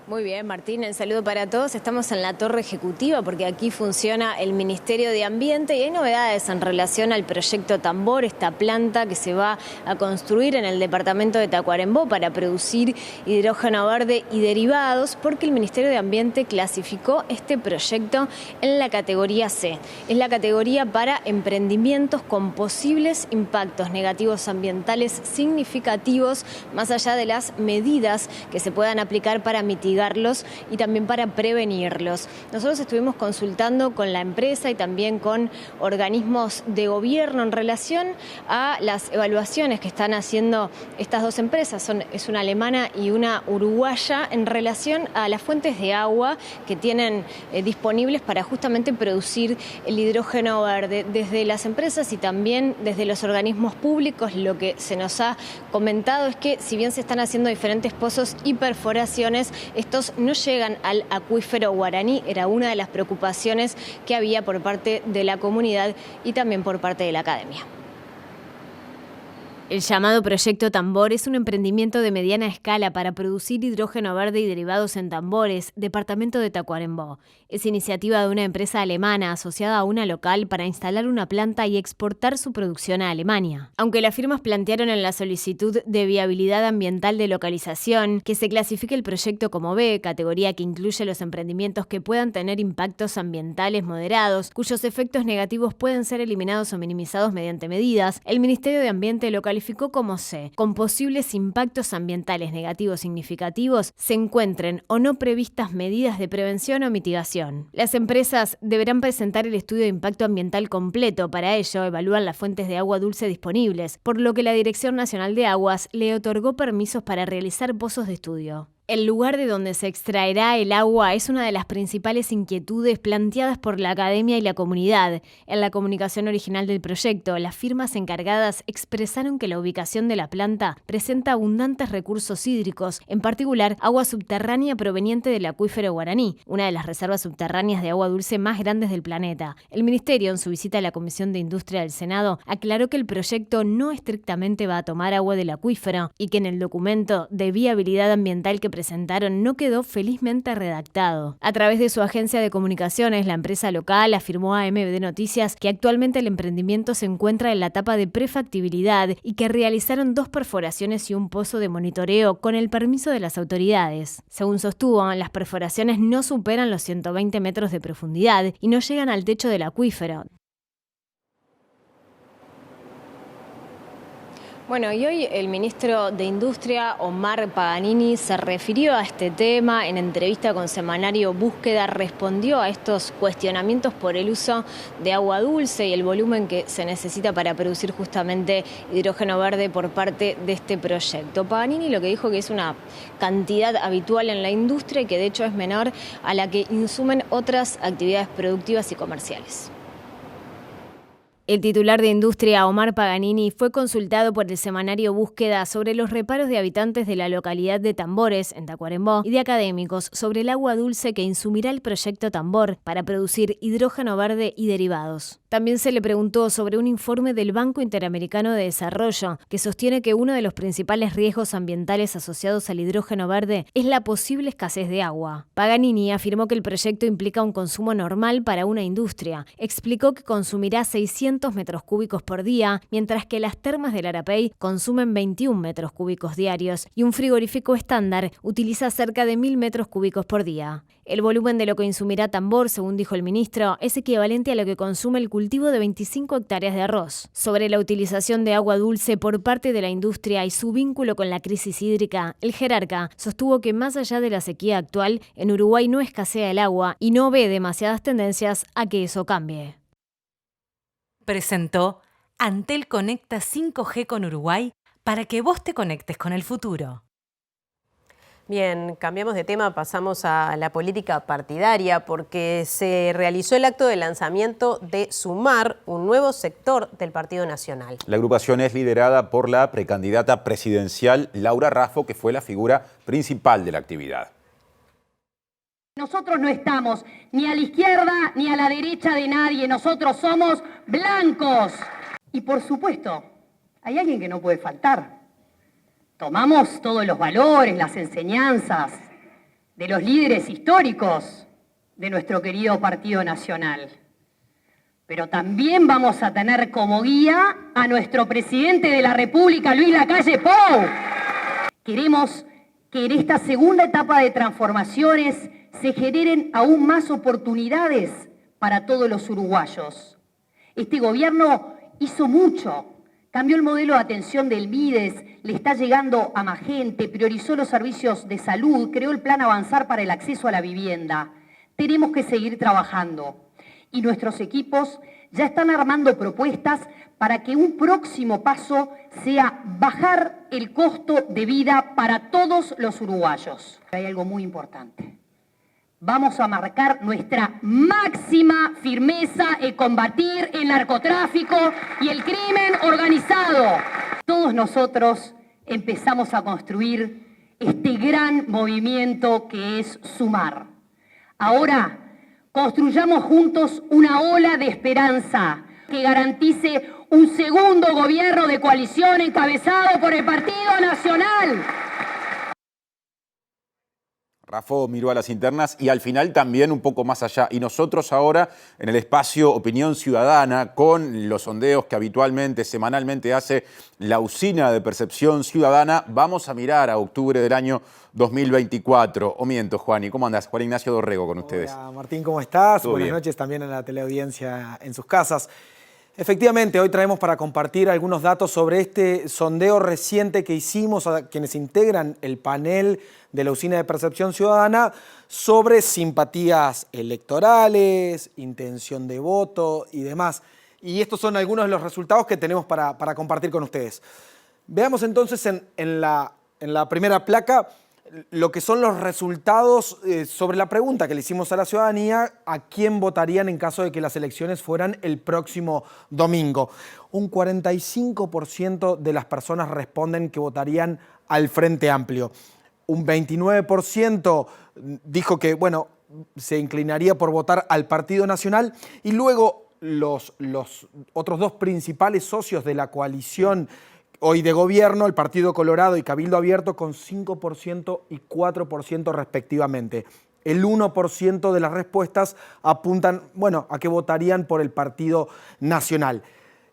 S9: Muy bien, Martín, el saludo para todos. Estamos en la torre ejecutiva porque aquí funciona el Ministerio de Ambiente y hay novedades en relación al proyecto Tambor, esta planta que se va a construir en el departamento de Tacuarembó para producir hidrógeno verde y derivados, porque el Ministerio de Ambiente clasificó este proyecto en la categoría C. Es la categoría para emprendimientos con posibles impactos negativos ambientales significativos, más allá de las medidas que se puedan aplicar para mitigar y también para prevenirlos. Nosotros estuvimos consultando con la empresa y también con organismos de gobierno en relación a las evaluaciones que están haciendo estas dos empresas, es una alemana y una uruguaya, en relación a las fuentes de agua que tienen disponibles para justamente producir el hidrógeno verde. Desde las empresas y también desde los organismos públicos, lo que se nos ha comentado es que si bien se están haciendo diferentes pozos y perforaciones, estos no llegan al acuífero guaraní. Era una de las preocupaciones que había por parte de la comunidad y también por parte de la academia. El llamado Proyecto Tambor es un emprendimiento de mediana escala para producir hidrógeno verde y derivados en Tambores, departamento de Tacuarembó. Es iniciativa de una empresa alemana asociada a una local para instalar una planta y exportar su producción a Alemania. Aunque las firmas plantearon en la solicitud de viabilidad ambiental de localización que se clasifique el proyecto como B, categoría que incluye los emprendimientos que puedan tener impactos ambientales moderados, cuyos efectos negativos pueden ser eliminados o minimizados mediante medidas, el Ministerio de Ambiente lo calificó como C, con posibles impactos ambientales negativos significativos, se encuentren o no previstas medidas de prevención o mitigación. Las empresas deberán presentar el estudio de impacto ambiental completo. Para ello, evalúan las fuentes de agua dulce disponibles, por lo que la Dirección Nacional de Aguas le otorgó permisos para realizar pozos de estudio. El lugar de donde se extraerá el agua es una de las principales inquietudes planteadas por la academia y la comunidad. En la comunicación original del proyecto, las firmas encargadas expresaron que la ubicación de la planta presenta abundantes recursos hídricos, en particular agua subterránea proveniente del acuífero guaraní, una de las reservas subterráneas de agua dulce más grandes del planeta. El Ministerio, en su visita a la Comisión de Industria del Senado, aclaró que el proyecto no estrictamente va a tomar agua del acuífero y que en el documento de viabilidad ambiental que presentaron no quedó felizmente redactado. A través de su agencia de comunicaciones, la empresa local afirmó a MBD Noticias que actualmente el emprendimiento se encuentra en la etapa de prefactibilidad y que realizaron 2 perforaciones y un pozo de monitoreo con el permiso de las autoridades. Según sostuvo, las perforaciones no superan los 120 metros de profundidad y no llegan al techo del acuífero. Bueno, y hoy el ministro de Industria, Omar Paganini, se refirió a este tema en entrevista con Semanario Búsqueda, respondió a estos cuestionamientos por el uso de agua dulce y el volumen que se necesita para producir justamente hidrógeno verde por parte de este proyecto. Paganini lo que dijo que es una cantidad habitual en la industria y que de hecho es menor a la que insumen otras actividades productivas y comerciales. El titular de Industria, Omar Paganini, fue consultado por el semanario Búsqueda sobre los reparos de habitantes de la localidad de Tambores, en Tacuarembó, y de académicos sobre el agua dulce que insumirá el proyecto Tambor para producir hidrógeno verde y derivados. También se le preguntó sobre un informe del Banco Interamericano de Desarrollo que sostiene que uno de los principales riesgos ambientales asociados al hidrógeno verde es la posible escasez de agua. Paganini afirmó que el proyecto implica un consumo normal para una industria. Explicó que consumirá 600 metros cúbicos por día, mientras que las termas del Arapey consumen 21 metros cúbicos diarios y un frigorífico estándar utiliza cerca de 1000 metros cúbicos por día. El volumen de lo que insumirá Tambor, según dijo el ministro, es equivalente a lo que consume el cultivo de 25 hectáreas de arroz. Sobre la utilización de agua dulce por parte de la industria y su vínculo con la crisis hídrica, el jerarca sostuvo que más allá de la sequía actual, en Uruguay no escasea el agua y no ve demasiadas tendencias a que eso cambie.
S18: Presentó Antel Conecta 5G con Uruguay para que vos te conectes con el futuro.
S1: Bien, cambiamos de tema, pasamos a la política partidaria porque se realizó el acto de lanzamiento de Sumar, un nuevo sector del Partido Nacional.
S2: La agrupación es liderada por la precandidata presidencial Laura Raffo, que fue la figura principal de la actividad.
S19: Nosotros no estamos ni a la izquierda ni a la derecha de nadie, nosotros somos blancos. Y por supuesto, hay alguien que no puede faltar. Tomamos todos los valores, las enseñanzas de los líderes históricos de nuestro querido Partido Nacional. Pero también vamos a tener como guía a nuestro presidente de la República, Luis Lacalle Pou. Queremos que en esta segunda etapa de transformaciones se generen aún más oportunidades para todos los uruguayos. Este gobierno hizo mucho, cambió el modelo de atención del MIDES, le está llegando a más gente, priorizó los servicios de salud, creó el plan Avanzar para el acceso a la vivienda. Tenemos que seguir trabajando y nuestros equipos ya están armando propuestas para que un próximo paso sea bajar el costo de vida para todos los uruguayos. Hay algo muy importante. Vamos a marcar nuestra máxima firmeza en combatir el narcotráfico y el crimen organizado. Todos nosotros empezamos a construir este gran movimiento que es Sumar. Ahora, construyamos juntos una ola de esperanza que garantice un segundo gobierno de coalición encabezado por el Partido Nacional.
S2: Raffo miró a las internas y al final también un poco más allá. Y nosotros ahora en el espacio Opinión Ciudadana, con los sondeos que habitualmente, semanalmente hace la Usina de Percepción Ciudadana, vamos a mirar a octubre del año 2024. ¿O miento, Juani? ¿Cómo andás? Juan Ignacio Dorrego con ustedes.
S20: Hola, Martín, ¿cómo estás?
S2: Todo
S20: Buenas
S2: bien.
S20: noches también a la teleaudiencia en sus casas. Efectivamente, hoy traemos para compartir algunos datos sobre este sondeo reciente que hicimos a quienes integran el panel de la Usina de Percepción Ciudadana sobre simpatías electorales, intención de voto y demás. Y estos son algunos de los resultados que tenemos para compartir con ustedes. Veamos entonces en la primera placa lo que son los resultados sobre la pregunta que le hicimos a la ciudadanía, a quién votarían en caso de que las elecciones fueran el próximo domingo. Un 45% de las personas responden que votarían al Frente Amplio. Un 29% dijo que, bueno, se inclinaría por votar al Partido Nacional y luego los otros dos principales socios de la coalición hoy de gobierno, el Partido Colorado y Cabildo Abierto, con 5% y 4% respectivamente. El 1% de las respuestas apuntan, bueno, a que votarían por el Partido Nacional.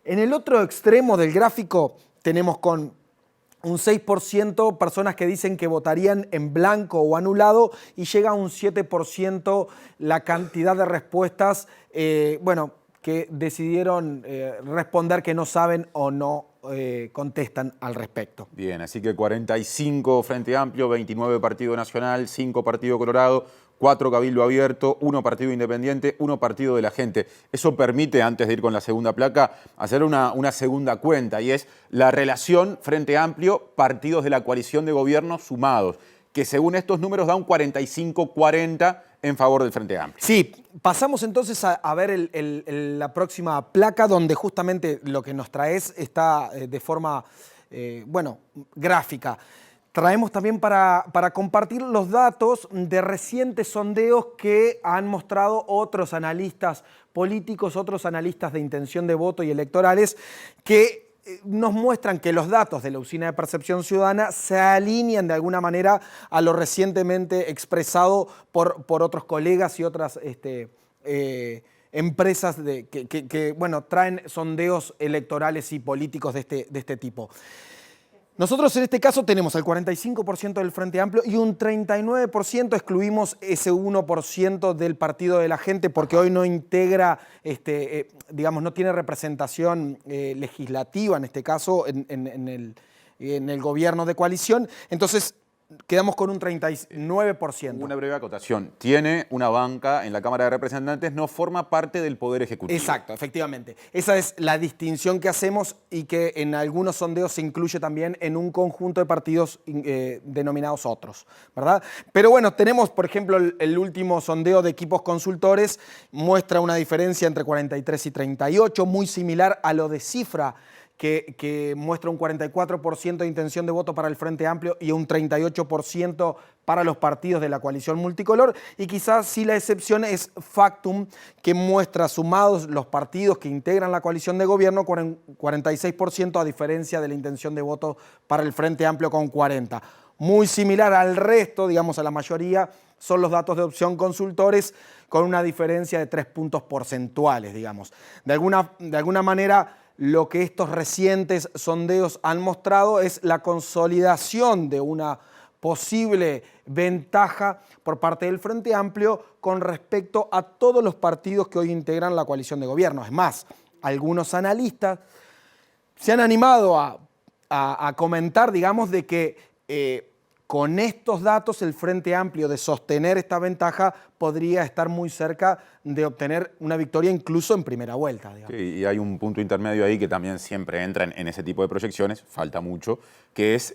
S20: En el otro extremo del gráfico tenemos con un 6% personas que dicen que votarían en blanco o anulado y llega a un 7% la cantidad de respuestas, bueno, que decidieron responder que no saben o no contestan al respecto.
S2: Bien, así que 45 Frente Amplio, 29 Partido Nacional, 5 Partido Colorado, 4 Cabildo Abierto, 1 Partido Independiente, 1 Partido de la Gente. Eso permite, antes de ir con la segunda placa, hacer una segunda cuenta y es la relación Frente Amplio, partidos de la coalición de gobierno sumados, que según estos números da un 45-40 en favor del Frente Amplio.
S20: Sí, pasamos entonces a ver la próxima placa, donde justamente lo que nos traes está de forma, gráfica. Traemos también para compartir los datos de recientes sondeos que han mostrado otros analistas políticos, otros analistas de intención de voto y electorales, que nos muestran que los datos de la Usina de Percepción Ciudadana se alinean de alguna manera a lo recientemente expresado por otros colegas y otras empresas que traen sondeos electorales y políticos de este tipo. Nosotros en este caso tenemos el 45% del Frente Amplio y un 39%, excluimos ese 1% del Partido de la Gente porque hoy no integra, no tiene representación legislativa en este caso en el gobierno de coalición. Entonces quedamos con un 39%.
S2: Una breve acotación. Tiene una banca en la Cámara de Representantes, no forma parte del Poder Ejecutivo.
S20: Exacto, efectivamente. Esa es la distinción que hacemos y que en algunos sondeos se incluye también en un conjunto de partidos denominados otros, ¿verdad? Pero bueno, tenemos, por ejemplo, el último sondeo de Equipos Consultores, muestra una diferencia entre 43 y 38, muy similar a lo de Cifra, que muestra un 44% de intención de voto para el Frente Amplio y un 38% para los partidos de la coalición multicolor. Y quizás sí la excepción es Factum, que muestra sumados los partidos que integran la coalición de gobierno con 46% a diferencia de la intención de voto para el Frente Amplio con 40%. Muy similar al resto, digamos a la mayoría, son los datos de Opción Consultores con una diferencia de 3 puntos porcentuales, digamos. De alguna manera, lo que estos recientes sondeos han mostrado es la consolidación de una posible ventaja por parte del Frente Amplio con respecto a todos los partidos que hoy integran la coalición de gobierno. Es más, algunos analistas se han animado a comentar, digamos, de que con estos datos el Frente Amplio de sostener esta ventaja podría estar muy cerca de obtener una victoria incluso en primera vuelta. Digamos.
S2: Sí, y hay un punto intermedio ahí que también siempre entra en ese tipo de proyecciones, falta mucho, que es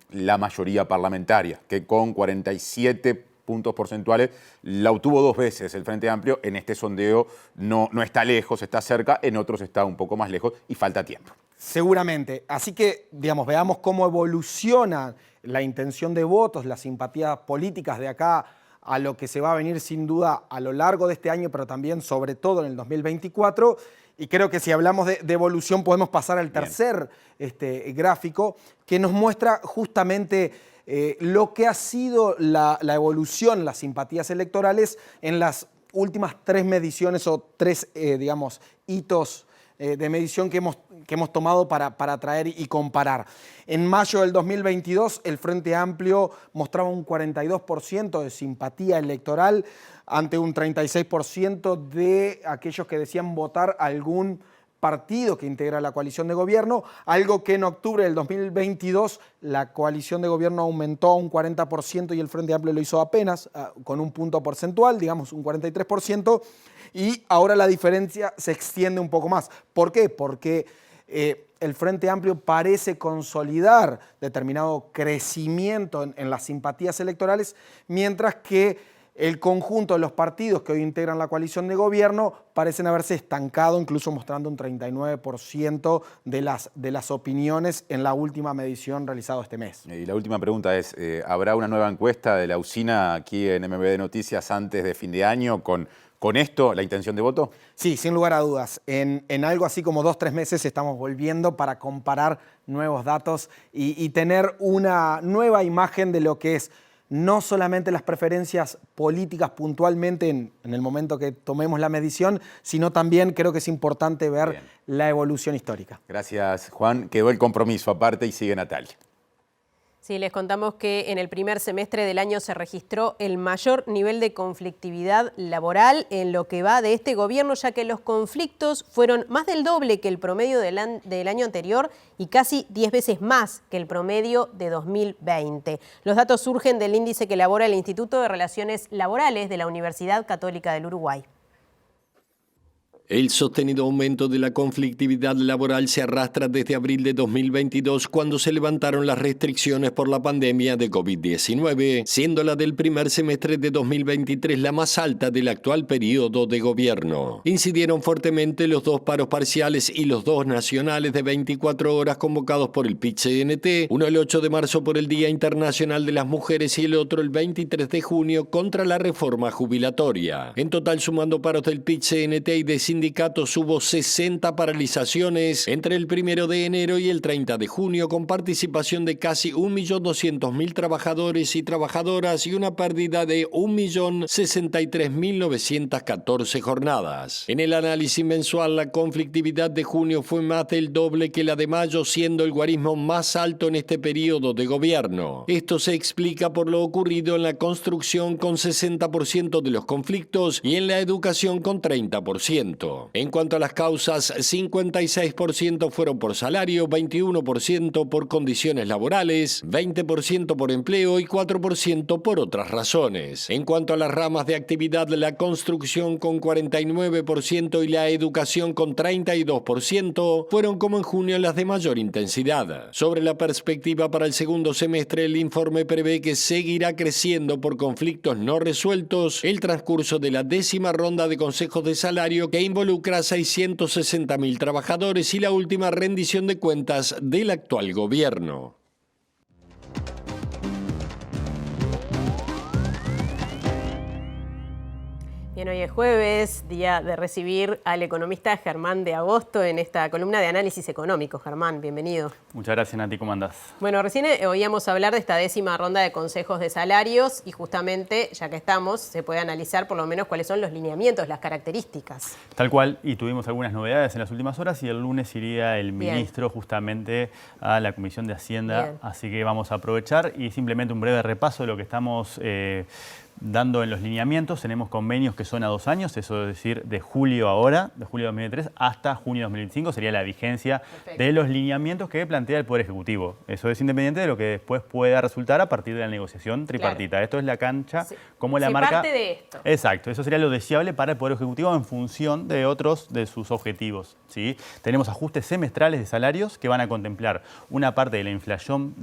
S2: la mayoría parlamentaria, que con 47 puntos porcentuales la obtuvo 2 veces el Frente Amplio. En este sondeo no está lejos, está cerca, en otros está un poco más lejos y falta tiempo.
S20: Seguramente. Así que, digamos, veamos cómo evoluciona la intención de votos, las simpatías políticas de acá a lo que se va a venir sin duda a lo largo de este año, pero también sobre todo en el 2024. Y creo que si hablamos de evolución podemos pasar al tercer gráfico que nos muestra justamente lo que ha sido la evolución, las simpatías electorales en las últimas 3 mediciones o 3, hitos de medición que hemos tomado para traer y comparar. En mayo del 2022, el Frente Amplio mostraba un 42% de simpatía electoral ante un 36% de aquellos que decían votar a algún partido que integra la coalición de gobierno, algo que en octubre del 2022 la coalición de gobierno aumentó a un 40% y el Frente Amplio lo hizo apenas con un punto porcentual, digamos un 43%, y ahora la diferencia se extiende un poco más. ¿Por qué? Porque el Frente Amplio parece consolidar determinado crecimiento en las simpatías electorales, mientras que el conjunto de los partidos que hoy integran la coalición de gobierno parecen haberse estancado, incluso mostrando un 39% de las opiniones en la última medición realizada este mes.
S2: Y la última pregunta es, ¿habrá una nueva encuesta de la Usina aquí en MBD Noticias antes de fin de año con esto, la intención de voto?
S20: Sí, sin lugar a dudas. En algo así como 2 o 3 meses estamos volviendo para comparar nuevos datos y tener una nueva imagen de lo que es no solamente las preferencias políticas puntualmente en el momento que tomemos la medición, sino también creo que es importante ver la evolución histórica.
S2: Gracias, Juan. Quedó el compromiso aparte y sigue Natalia.
S1: Sí, les contamos que en el primer semestre del año se registró el mayor nivel de conflictividad laboral en lo que va de este gobierno, ya que los conflictos fueron más del doble que el promedio del año anterior y casi 10 veces más que el promedio de 2020. Los datos surgen del índice que elabora el Instituto de Relaciones Laborales de la Universidad Católica del Uruguay.
S8: El sostenido aumento de la conflictividad laboral se arrastra desde abril de 2022, cuando se levantaron las restricciones por la pandemia de COVID-19, siendo la del primer semestre de 2023 la más alta del actual periodo de gobierno. Incidieron fuertemente los 2 paros parciales y los 2 nacionales de 24 horas convocados por el PIT-CNT, uno el 8 de marzo por el Día Internacional de las Mujeres y el otro el 23 de junio contra la reforma jubilatoria. En total, sumando paros del PIT-CNT y de sindicatos, hubo 60 paralizaciones entre el 1 de enero y el 30 de junio, con participación de casi 1.200.000 trabajadores y trabajadoras y una pérdida de 1.063.914 jornadas. En el análisis mensual, la conflictividad de junio fue más del doble que la de mayo, siendo el guarismo más alto en este periodo de gobierno. Esto se explica por lo ocurrido en la construcción, con 60% de los conflictos, y en la educación, con 30%. En cuanto a las causas, 56% fueron por salario, 21% por condiciones laborales, 20% por empleo y 4% por otras razones. En cuanto a las ramas de actividad, la construcción con 49% y la educación con 32% fueron, como en junio, las de mayor intensidad. Sobre la perspectiva para el segundo semestre, el informe prevé que seguirá creciendo por conflictos no resueltos el transcurso de la 10ª ronda de consejos de salario, que involucra a 660.000 trabajadores, y la última rendición de cuentas del actual gobierno.
S1: Bien, hoy es jueves, día de recibir al economista Germán de Agosto en esta columna de análisis económico. Germán, bienvenido.
S21: Muchas gracias, Nati, ¿cómo andás?
S1: Bueno, recién oíamos hablar de esta 10ª ronda de consejos de salarios y justamente, ya que estamos, se puede analizar por lo menos cuáles son los lineamientos, las características.
S21: Tal cual, y tuvimos algunas novedades en las últimas horas, y el lunes iría el ministro justamente a la Comisión de Hacienda, así que vamos a aprovechar y simplemente un breve repaso de lo que estamos dando en los lineamientos. Tenemos convenios que son a 2 años, eso es decir, de julio ahora, de julio de 2023 hasta junio de 2025, sería la vigencia de los lineamientos que plantea el Poder Ejecutivo. Eso es independiente de lo que después pueda resultar a partir de la negociación tripartita. Esto es la cancha, como la marca.
S1: Parte de esto.
S21: Exacto, eso sería lo deseable para el Poder Ejecutivo en función de otros de sus objetivos, ¿sí? Tenemos ajustes semestrales de salarios que van a contemplar una parte de la inflación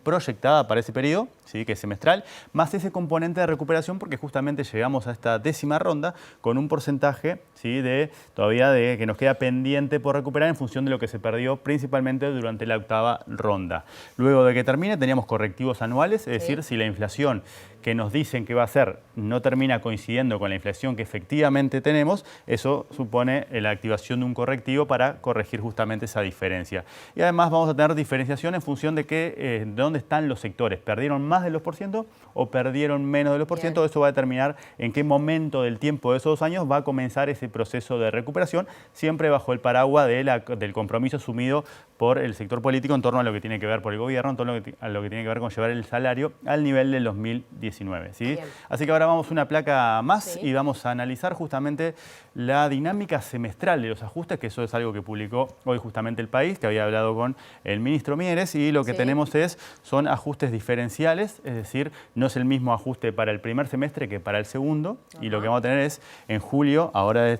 S21: proyectada para ese periodo, ¿sí?, que es semestral, más ese componente de recuperación, porque justamente llegamos a esta 10ª ronda con un porcentaje, ¿sí?, todavía que nos queda pendiente por recuperar en función de lo que se perdió principalmente durante la 8ª ronda. Luego de que termine, teníamos correctivos anuales, es decir, si la inflación que nos dicen que va a ser no termina coincidiendo con la inflación que efectivamente tenemos, eso supone la activación de un correctivo para corregir justamente esa diferencia. Y además vamos a tener diferenciación en función de dónde están los sectores. ¿Perdieron más del 2% o perdieron menos del 2%? Eso va a determinar en qué momento del tiempo de esos 2 años va a comenzar ese proceso de recuperación, siempre bajo el paraguas del compromiso asumido por el sector político en torno a lo que tiene que ver por el gobierno, en torno a lo que tiene que ver con llevar el salario al nivel del 2019. ¿Sí? Así que ahora vamos a una placa más y vamos a analizar justamente la dinámica semestral de los ajustes, que eso es algo que publicó hoy justamente El País, que había hablado con el ministro Mieres, y lo que tenemos son ajustes diferenciales, es decir, no es el mismo ajuste para el primer semestre que para el segundo, y lo que vamos a tener es en julio, ahora de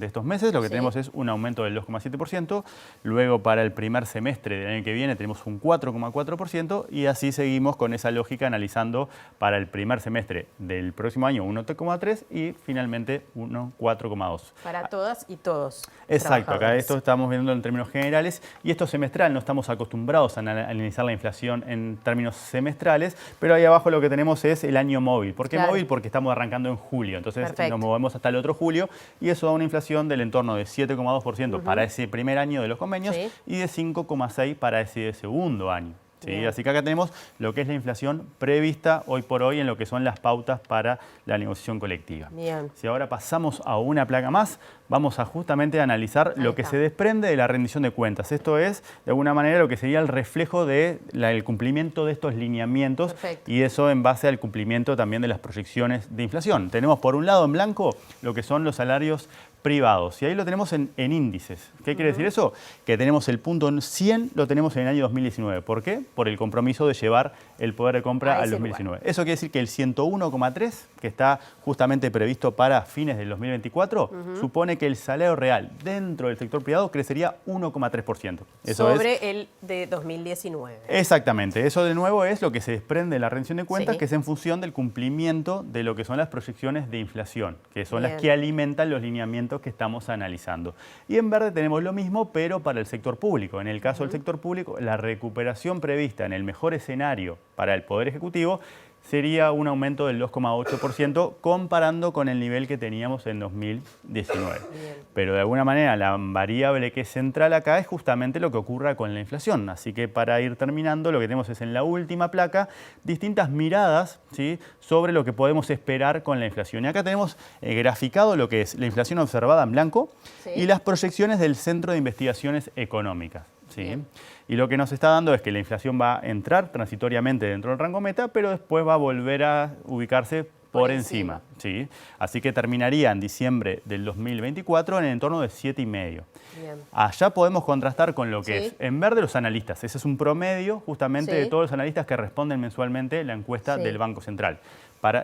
S21: estos meses, lo que tenemos es un aumento del 2,7%, luego para el primer semestre del año que viene tenemos un 4,4%, y así seguimos con esa lógica analizando para el primer semestre del próximo año 1,3% y finalmente 4,2%.
S1: Para todas y todos.
S21: Exacto, acá esto estamos viendo en términos generales, y esto semestral, no estamos acostumbrados a analizar la inflación en términos semestrales, pero ahí abajo lo que tenemos es el año móvil. ¿Por qué móvil? Porque estamos arrancando en julio, entonces nos movemos hasta el otro julio, y eso da una inflación del entorno de 7,2% para ese primer año de los convenios y de 5,6% para ese segundo año. ¿Sí? Así que acá tenemos lo que es la inflación prevista hoy por hoy en lo que son las pautas para la negociación colectiva.
S1: Bien.
S21: Si ahora pasamos a una placa más, vamos a justamente analizar lo que se desprende de la rendición de cuentas. Esto es, de alguna manera, lo que sería el reflejo del cumplimiento de estos lineamientos, y eso en base al cumplimiento también de las proyecciones de inflación. Tenemos por un lado en blanco lo que son los salarios privados. Y ahí lo tenemos en índices. ¿Qué quiere decir eso? Que tenemos el punto 100, lo tenemos en el año 2019. ¿Por qué? Por el compromiso de llevar el poder de compra al 2019. Eso quiere decir que el 101,3, que está justamente previsto para fines del 2024, supone que el salario real dentro del sector privado crecería 1,3%.
S1: Sobre el de 2019.
S21: Exactamente. Eso de nuevo es lo que se desprende de la rendición de cuentas, que es en función del cumplimiento de lo que son las proyecciones de inflación, que son las que alimentan los lineamientos que estamos analizando. Y en verde tenemos lo mismo, pero para el sector público. En el caso del sector público, la recuperación prevista en el mejor escenario para el Poder Ejecutivo sería un aumento del 2,8% comparando con el nivel que teníamos en 2019. Pero de alguna manera la variable que es central acá es justamente lo que ocurra con la inflación. Así que para ir terminando, lo que tenemos es en la última placa distintas miradas, ¿sí?, sobre lo que podemos esperar con la inflación. Y acá tenemos graficado lo que es la inflación observada en blanco y las proyecciones del Centro de Investigaciones Económicas. ¿Sí? Y lo que nos está dando es que la inflación va a entrar transitoriamente dentro del rango meta, pero después va a volver a ubicarse por encima. ¿Sí? Así que terminaría en diciembre del 2024 en el entorno de 7,5. Allá podemos contrastar con lo que es en verde los analistas. Ese es un promedio justamente de todos los analistas que responden mensualmente la encuesta del Banco Central.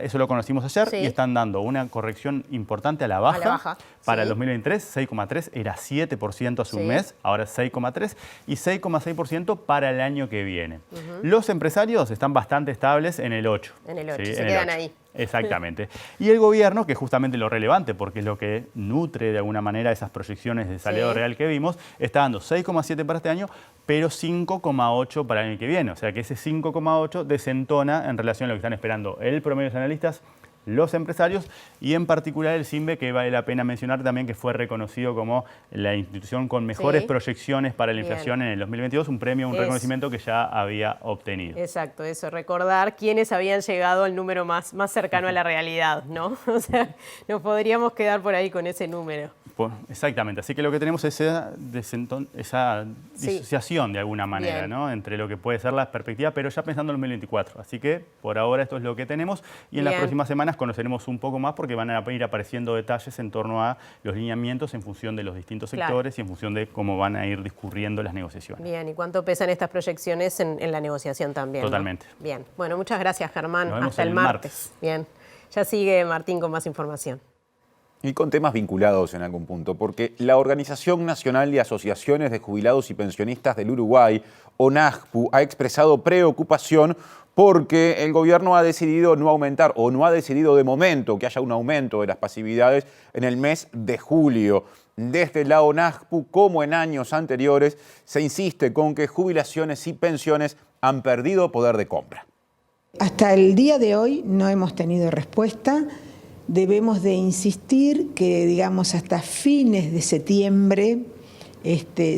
S21: Eso lo conocimos ayer y están dando una corrección importante a la baja. Para el 2023, 6,3, era 7% hace un mes, ahora es 6,3 y 6,6% para el año que viene. Los empresarios están bastante estables en el 8.
S1: En el 8, se quedan ahí.
S21: Exactamente. Y el gobierno, que es justamente lo relevante, porque es lo que nutre de alguna manera esas proyecciones de salario real que vimos, está dando 6,7 para este año, pero 5,8 para el año que viene. O sea que ese 5,8 desentona en relación a lo que están esperando el promedio de los analistas, los empresarios y en particular el CINVE, que vale la pena mencionar también que fue reconocido como la institución con mejores proyecciones para la inflación en el 2022, un premio, un reconocimiento que ya había obtenido.
S1: Exacto, eso, recordar quiénes habían llegado al número más cercano a la realidad, ¿no? O sea, nos podríamos quedar por ahí con ese número.
S21: Exactamente, así que lo que tenemos es esa disociación de alguna manera, ¿no?, entre lo que puede ser la perspectiva, pero ya pensando en el 2024. Así que por ahora esto es lo que tenemos y en las próximas semanas conoceremos un poco más porque van a ir apareciendo detalles en torno a los lineamientos en función de los distintos sectores y en función de cómo van a ir discurriendo las negociaciones.
S1: Bien, ¿y cuánto pesan estas proyecciones en la negociación también?
S21: Totalmente.
S1: ¿No? Bien, bueno, muchas gracias, Germán.
S21: Nos vemos
S1: hasta el martes. Bien, ya sigue Martín con más información.
S2: Y con temas vinculados en algún punto, porque la Organización Nacional de Asociaciones de Jubilados y Pensionistas del Uruguay, ONAJPU, ha expresado preocupación porque el gobierno ha decidido no aumentar o no ha decidido de momento que haya un aumento de las pasividades en el mes de julio. Desde la ONAJPU, como en años anteriores, se insiste con que jubilaciones y pensiones han perdido poder de compra.
S5: Hasta el día de hoy no hemos tenido respuesta. Debemos de insistir que, digamos, hasta fines de septiembre,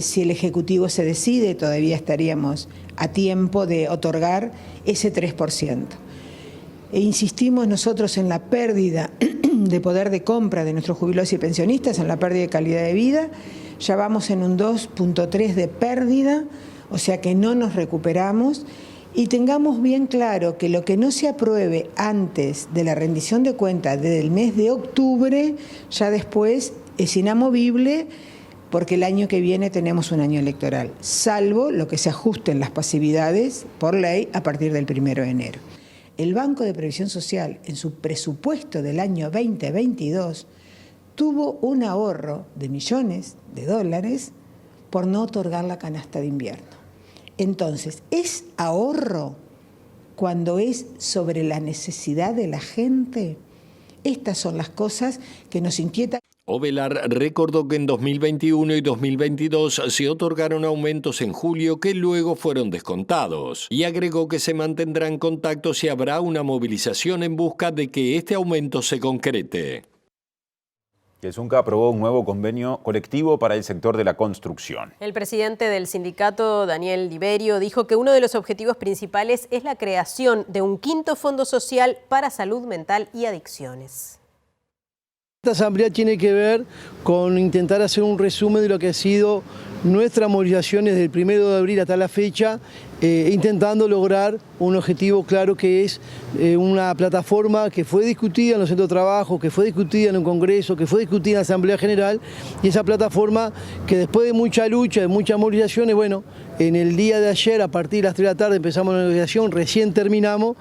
S5: si el Ejecutivo se decide, todavía estaríamos a tiempo de otorgar ese 3%. E insistimos nosotros en la pérdida de poder de compra de nuestros jubilados y pensionistas, en la pérdida de calidad de vida. Ya vamos en un 2,3 de pérdida, o sea que no nos recuperamos. Y tengamos bien claro que lo que no se apruebe antes de la rendición de cuentas del mes de octubre, ya después es inamovible porque el año que viene tenemos un año electoral, salvo lo que se ajusten las pasividades por ley a partir del 1 de enero. El Banco de Previsión Social, en su presupuesto del año 2022, tuvo un ahorro de millones de dólares por no otorgar la canasta de invierno. Entonces, ¿es ahorro cuando es sobre la necesidad de la gente? Estas son las cosas que nos inquietan.
S8: Ovelar recordó que en 2021 y 2022 se otorgaron aumentos en julio que luego fueron descontados y agregó que se mantendrán contactos y habrá una movilización en busca de que este aumento se concrete.
S2: El Zunca aprobó un nuevo convenio colectivo para el sector de la construcción.
S1: El presidente del sindicato, Daniel Liberio, dijo que uno de los objetivos principales es la creación de un quinto fondo social para salud mental y adicciones.
S6: Esta asamblea tiene que ver con intentar hacer un resumen de lo que ha sido nuestra movilización desde el 1 de abril hasta la fecha, intentando lograr un objetivo claro que es una plataforma que fue discutida en los centros de trabajo, que fue discutida en un congreso, que fue discutida en la Asamblea General, y esa plataforma que después de mucha lucha, de muchas movilizaciones, bueno, en el día de ayer, a partir de las 3 de la tarde, empezamos la negociación, recién terminamos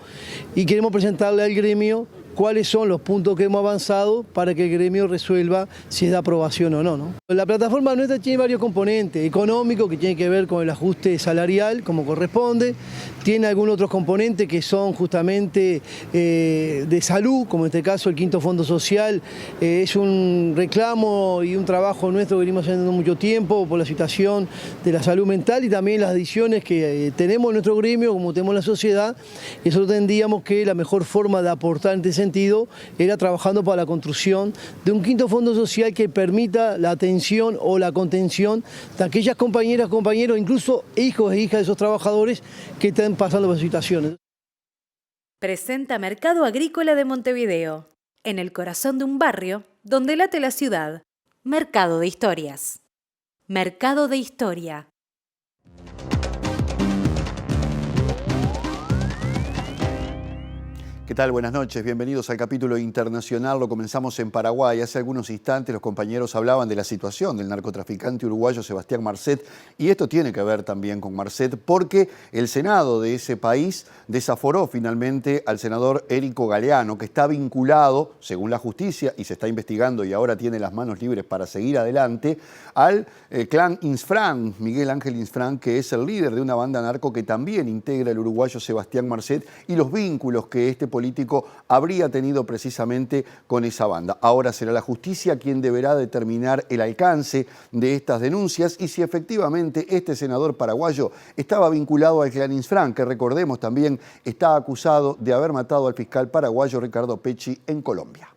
S6: y queremos presentarle al gremio cuáles son los puntos que hemos avanzado para que el gremio resuelva si es de aprobación o no. La plataforma nuestra tiene varios componentes: económico, que tiene que ver con el ajuste salarial, como corresponde; tiene algunos otros componentes que son justamente de salud, como en este caso el quinto fondo social. Es un reclamo y un trabajo nuestro que venimos haciendo mucho tiempo por la situación de la salud mental y también las adiciones que tenemos en nuestro gremio, como tenemos en la sociedad. Y nosotros entendíamos que la mejor forma de aportar en este sentido era trabajando para la construcción de un quinto fondo social que permita la atención o la contención de aquellas compañeras, compañeros, incluso hijos e hijas de esos trabajadores que están pasando por situaciones.
S18: Presenta Mercado Agrícola de Montevideo, en el corazón de un barrio donde late la ciudad. Mercado de Historias. Mercado de Historia.
S22: ¿Qué tal? Buenas noches, bienvenidos al capítulo internacional. Lo comenzamos en Paraguay. Hace algunos instantes los compañeros hablaban de la situación del narcotraficante uruguayo Sebastián Marcet, y esto tiene que ver también con Marcet porque el Senado de ese país desaforó finalmente al senador Érico Galeano, que está vinculado, según la justicia, y se está investigando y ahora tiene las manos libres para seguir adelante, al clan Insfrán, Miguel Ángel Insfrán, que es el líder de una banda narco que también integra el uruguayo Sebastián Marcet, y los vínculos que este político habría tenido precisamente con esa banda. Ahora será la justicia quien deberá determinar el alcance de estas denuncias y si efectivamente este senador paraguayo estaba vinculado al clan Insfrán, que recordemos también está acusado de haber matado al fiscal paraguayo Ricardo Pecci en Colombia.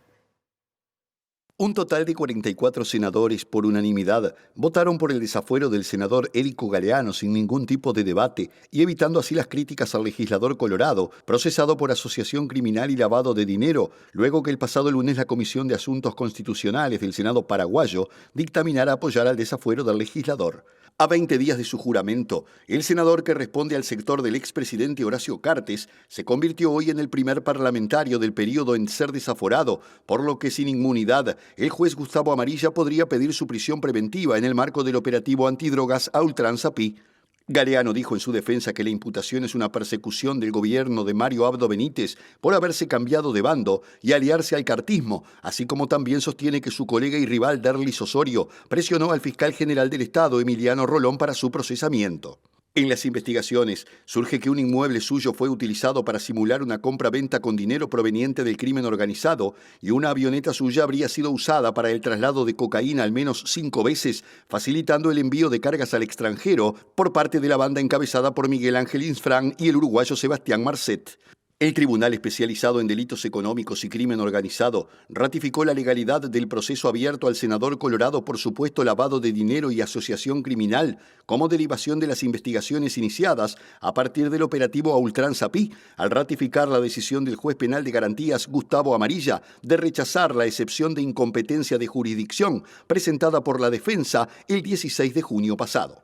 S22: Un total de 44 senadores por unanimidad votaron por el desafuero del senador Érico Galeano sin ningún tipo de debate y evitando así las críticas al legislador colorado, procesado por asociación criminal y lavado de dinero, luego que el pasado lunes la Comisión de Asuntos Constitucionales del Senado paraguayo dictaminara apoyar al desafuero del legislador. A 20 días de su juramento, el senador que responde al sector del expresidente Horacio Cartes se convirtió hoy en el primer parlamentario del periodo en ser desaforado, por lo que sin inmunidad, el juez Gustavo Amarilla podría pedir su prisión preventiva en el marco del operativo antidrogas a ultranza Pi. Galeano dijo en su defensa que la imputación es una persecución del gobierno de Mario Abdo Benítez por haberse cambiado de bando y aliarse al cartismo, así como también sostiene que su colega y rival Derlis Osorio presionó al fiscal general del Estado, Emiliano Rolón, para su procesamiento. En las investigaciones surge que un inmueble suyo fue utilizado para simular una compra-venta con dinero proveniente del crimen organizado y una avioneta suya habría sido usada para el traslado de cocaína al menos 5 veces, facilitando el envío de cargas al extranjero por parte de la banda encabezada por Miguel Ángel Insfrán y el uruguayo Sebastián Marcet. El Tribunal Especializado en Delitos Económicos y Crimen Organizado ratificó la legalidad del proceso abierto al senador colorado por supuesto lavado de dinero y asociación criminal como derivación de las investigaciones iniciadas a partir del operativo a ultranza Pi, al ratificar la decisión del juez penal de garantías Gustavo Amarilla de rechazar la excepción de incompetencia de jurisdicción presentada por la defensa el 16 de junio pasado.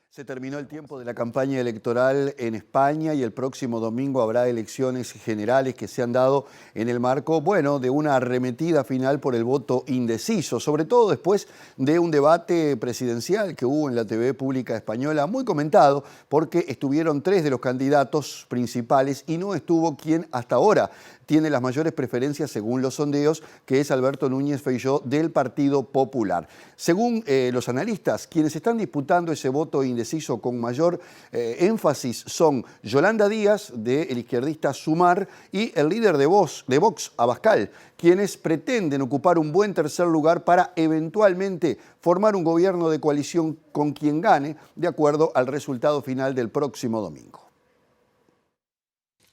S22: Se terminó el tiempo de la campaña electoral en España y el próximo domingo habrá elecciones generales que se han dado en el marco, de una arremetida final por el voto indeciso, sobre todo después de un debate presidencial que hubo en la TV pública española, muy comentado porque estuvieron 3 de los candidatos principales y no estuvo quien hasta ahora tiene las mayores preferencias según los sondeos, que es Alberto Núñez Feijóo del Partido Popular. Según los analistas, quienes están disputando ese voto indeciso con mayor énfasis son Yolanda Díaz, del izquierdista Sumar, y el líder de Vox, Abascal, quienes pretenden ocupar un buen tercer lugar para eventualmente formar un gobierno de coalición con quien gane, de acuerdo al resultado final del próximo domingo.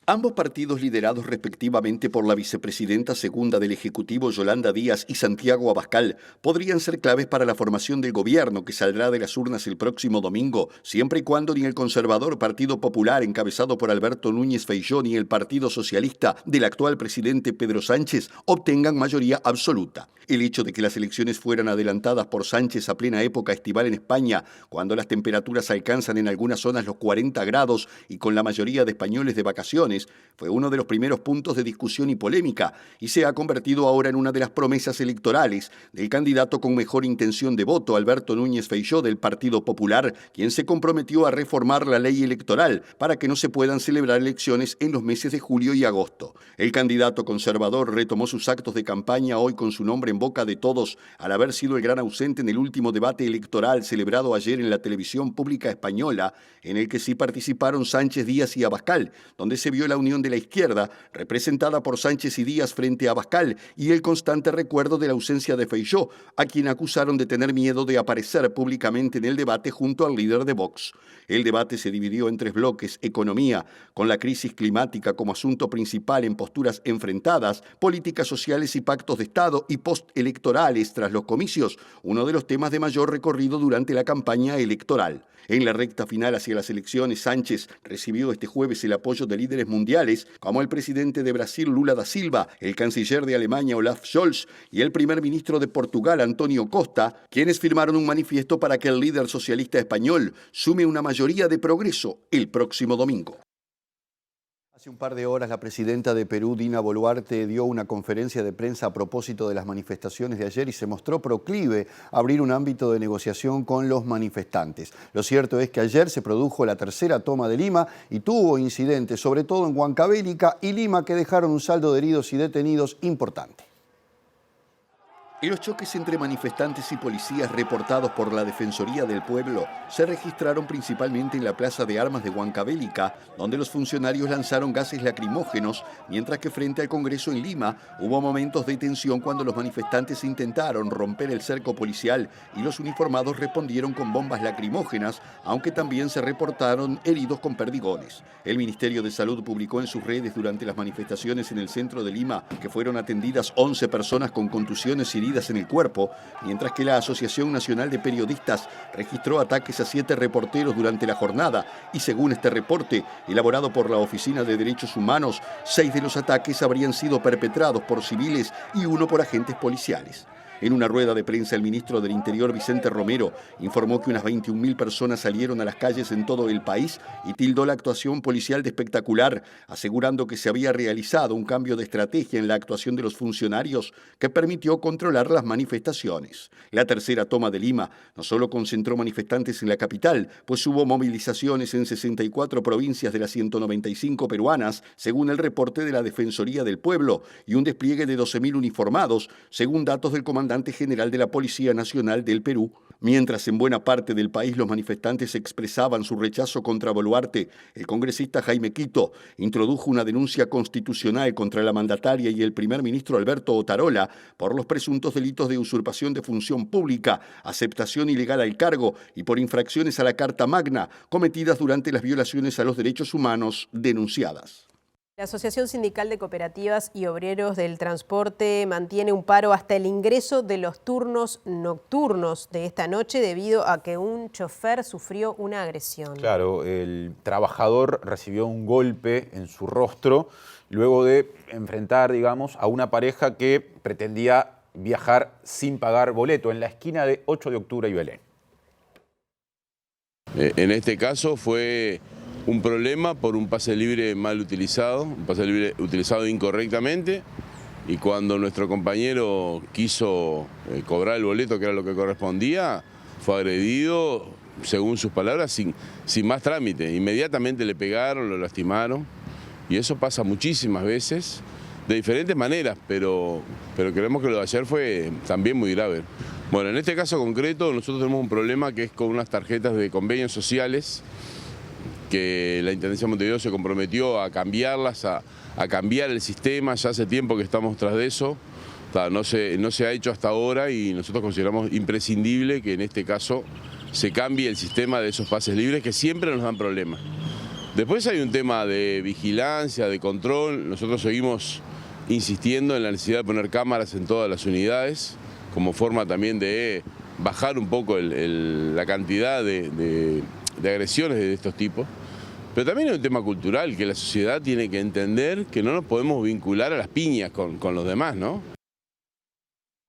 S22: Ambos partidos, liderados respectivamente por la vicepresidenta segunda del Ejecutivo Yolanda Díaz y Santiago Abascal, podrían ser claves para la formación del gobierno que saldrá de las urnas el próximo domingo, siempre y cuando ni el conservador Partido Popular, encabezado por Alberto Núñez Feijóo, ni el Partido Socialista del actual presidente Pedro Sánchez obtengan mayoría absoluta. El hecho de que las elecciones fueran adelantadas por Sánchez a plena época estival en España, cuando las temperaturas alcanzan en algunas zonas los 40 grados y con la mayoría de españoles de vacaciones, fue uno de los primeros puntos de discusión y polémica y se ha convertido ahora en una de las promesas electorales del candidato con mejor intención de voto, Alberto Núñez Feijóo del Partido Popular, quien se comprometió a reformar la ley electoral para que no se puedan celebrar elecciones en los meses de julio y agosto. El candidato conservador retomó sus actos de campaña hoy con su nombre en boca de todos, al haber sido el gran ausente en el último debate electoral celebrado ayer en la televisión pública española, en el que sí participaron Sánchez, Díaz y Abascal, donde se vio la unión de la izquierda, representada por Sánchez y Díaz frente a Abascal, y el constante recuerdo de la ausencia de Feijóo, a quien acusaron de tener miedo de aparecer públicamente en el debate junto al líder de Vox. El debate se dividió en tres bloques: economía, con la crisis climática como asunto principal en posturas enfrentadas, políticas sociales y pactos de Estado, y postelectorales tras los comicios, uno de los temas de mayor recorrido durante la campaña electoral. En la recta final hacia las elecciones, Sánchez recibió este jueves el apoyo de líderes mundiales como el presidente de Brasil, Lula da Silva, el canciller de Alemania, Olaf Scholz, y el primer ministro de Portugal, Antonio Costa, quienes firmaron un manifiesto para que el líder socialista español sume una mayoría de progreso el próximo domingo. Hace un par de horas la presidenta de Perú, Dina Boluarte, dio una conferencia de prensa a propósito de las manifestaciones de ayer y se mostró proclive a abrir un ámbito de negociación con los manifestantes. Lo cierto es que ayer se produjo la tercera toma de Lima y tuvo incidentes, sobre todo en Huancavelica y Lima, que dejaron un saldo de heridos y detenidos importante. Y los choques entre manifestantes y policías reportados por la Defensoría del Pueblo se registraron principalmente en la Plaza de Armas de Huancavelica, donde los funcionarios lanzaron gases lacrimógenos, mientras que frente al Congreso en Lima hubo momentos de tensión cuando los manifestantes intentaron romper el cerco policial y los uniformados respondieron con bombas lacrimógenas, aunque también se reportaron heridos con perdigones. El Ministerio de Salud publicó en sus redes durante las manifestaciones en el centro de Lima que fueron atendidas 11 personas con contusiones y heridas en el cuerpo, mientras que la Asociación Nacional de Periodistas registró ataques a 7 reporteros durante la jornada y, según este reporte, elaborado por la Oficina de Derechos Humanos, 6 de los ataques habrían sido perpetrados por civiles y 1 por agentes policiales. En una rueda de prensa, el ministro del Interior, Vicente Romero, informó que unas 21.000 personas salieron a las calles en todo el país y tildó la actuación policial de espectacular, asegurando que se había realizado un cambio de estrategia en la actuación de los funcionarios que permitió controlar las manifestaciones. La tercera toma de Lima no solo concentró manifestantes en la capital, pues hubo movilizaciones en 64 provincias de las 195 peruanas, según el reporte de la Defensoría del Pueblo, y un despliegue de 12.000 uniformados, según datos del comandante general de la Policía Nacional del Perú. Mientras en buena parte del país los manifestantes expresaban su rechazo contra Boluarte, el congresista Jaime Quito introdujo una denuncia constitucional contra la mandataria y el primer ministro Alberto Otarola por los presuntos delitos de usurpación de función pública, aceptación ilegal al cargo y por infracciones a la Carta Magna cometidas durante las violaciones a los derechos humanos denunciadas.
S1: La Asociación Sindical de Cooperativas y Obreros del Transporte mantiene un paro hasta el ingreso de los turnos nocturnos de esta noche debido a que un chofer sufrió una agresión.
S2: Claro, el trabajador recibió un golpe en su rostro luego de enfrentar, digamos, a una pareja que pretendía viajar sin pagar boleto en la esquina de 8 de octubre y Belén.
S4: En este caso fue un problema por un pase libre mal utilizado, un pase libre utilizado incorrectamente, y cuando nuestro compañero quiso cobrar el boleto, que era lo que correspondía, fue agredido, según sus palabras, sin más trámite. Inmediatamente le pegaron, lo lastimaron, y eso pasa muchísimas veces, de diferentes maneras, pero creemos que lo de ayer fue también muy grave. Bueno, en este caso concreto nosotros tenemos un problema que es con unas tarjetas de convenios sociales, que la Intendencia de Montevideo se comprometió a cambiarlas, a cambiar el sistema. Ya hace tiempo que estamos tras de eso, no se ha hecho hasta ahora y nosotros consideramos imprescindible que en este caso se cambie el sistema de esos pases libres que siempre nos dan problemas. Después hay un tema de vigilancia, de control. Nosotros seguimos insistiendo en la necesidad de poner cámaras en todas las unidades, como forma también de bajar un poco la cantidad de agresiones de estos tipos. Pero también hay un tema cultural, que la sociedad tiene que entender que no nos podemos vincular a las piñas con los demás, ¿no?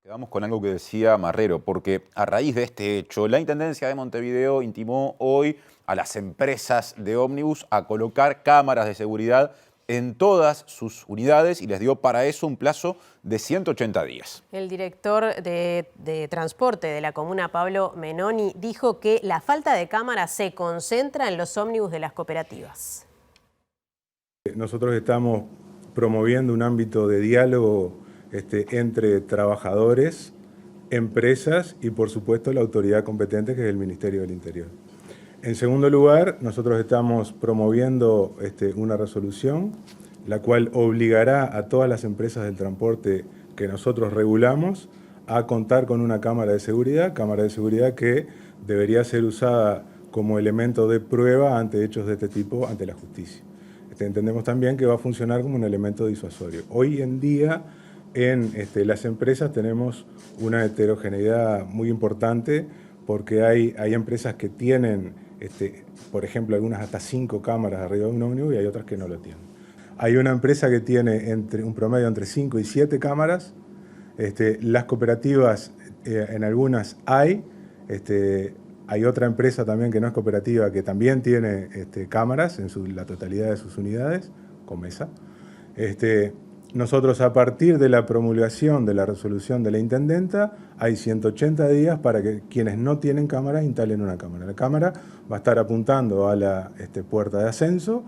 S2: Quedamos con algo que decía Marrero, porque a raíz de este hecho, la Intendencia de Montevideo intimó hoy a las empresas de ómnibus a colocar cámaras de seguridad en todas sus unidades y les dio para eso un plazo de 180 días.
S1: El director de transporte de la comuna, Pablo Menoni, dijo que la falta de cámaras se concentra en los ómnibus de las cooperativas.
S7: Nosotros estamos promoviendo un ámbito de diálogo entre trabajadores, empresas y, por supuesto, la autoridad competente, que es el Ministerio del Interior. En segundo lugar, nosotros estamos promoviendo una resolución, la cual obligará a todas las empresas del transporte que nosotros regulamos a contar con una cámara de seguridad que debería ser usada como elemento de prueba ante hechos de este tipo ante la justicia. Entendemos también que va a funcionar como un elemento disuasorio. Hoy en día en las empresas tenemos una heterogeneidad muy importante, porque hay empresas que tienen, por ejemplo, algunas hasta 5 cámaras arriba de un ómnibus y hay otras que no lo tienen. Hay una empresa que tiene un promedio entre 5 y 7 cámaras. Las cooperativas, en algunas hay otra empresa también que no es cooperativa que también tiene cámaras en la totalidad de sus unidades, Comesa. Nosotros, a partir de la promulgación de la resolución de la intendenta, hay 180 días para que quienes no tienen cámara instalen una cámara. La cámara va a estar apuntando a la puerta de ascenso,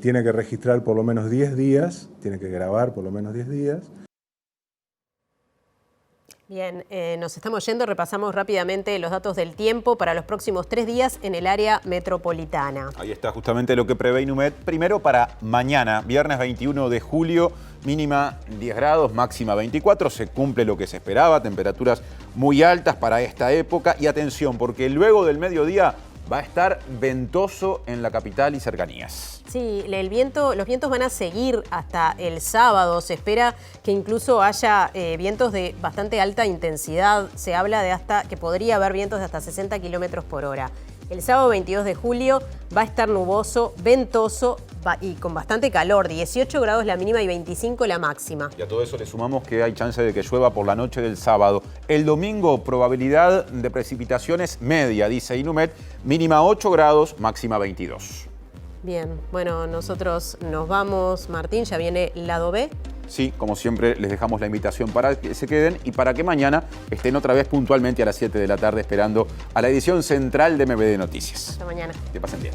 S7: tiene que registrar por lo menos 10 días, tiene que grabar por lo menos 10 días.
S1: Bien, nos estamos yendo, repasamos rápidamente los datos del tiempo para los próximos 3 días en el área metropolitana.
S2: Ahí está justamente lo que prevé Inumet. Primero para mañana, viernes 21 de julio, mínima 10 grados, máxima 24. Se cumple lo que se esperaba, temperaturas muy altas para esta época. Y atención, porque luego del mediodía va a estar ventoso en la capital y cercanías.
S1: Sí, los vientos van a seguir hasta el sábado. Se espera que incluso haya vientos de bastante alta intensidad. Se habla de que podría haber vientos de hasta 60 kilómetros por hora. El sábado 22 de julio va a estar nuboso, ventoso y con bastante calor. 18 grados la mínima y 25 la máxima.
S2: Y a todo eso le sumamos que hay chance de que llueva por la noche del sábado. El domingo, probabilidad de precipitaciones media, dice Inumet, mínima 8 grados, máxima 22.
S1: Bien, bueno, nosotros nos vamos, Martín, ya viene lado B.
S2: Sí, como siempre, les dejamos la invitación para que se queden y para que mañana estén otra vez puntualmente a las 7 de la tarde esperando a la edición central de MBD Noticias.
S1: Hasta mañana.
S2: Que pasen bien.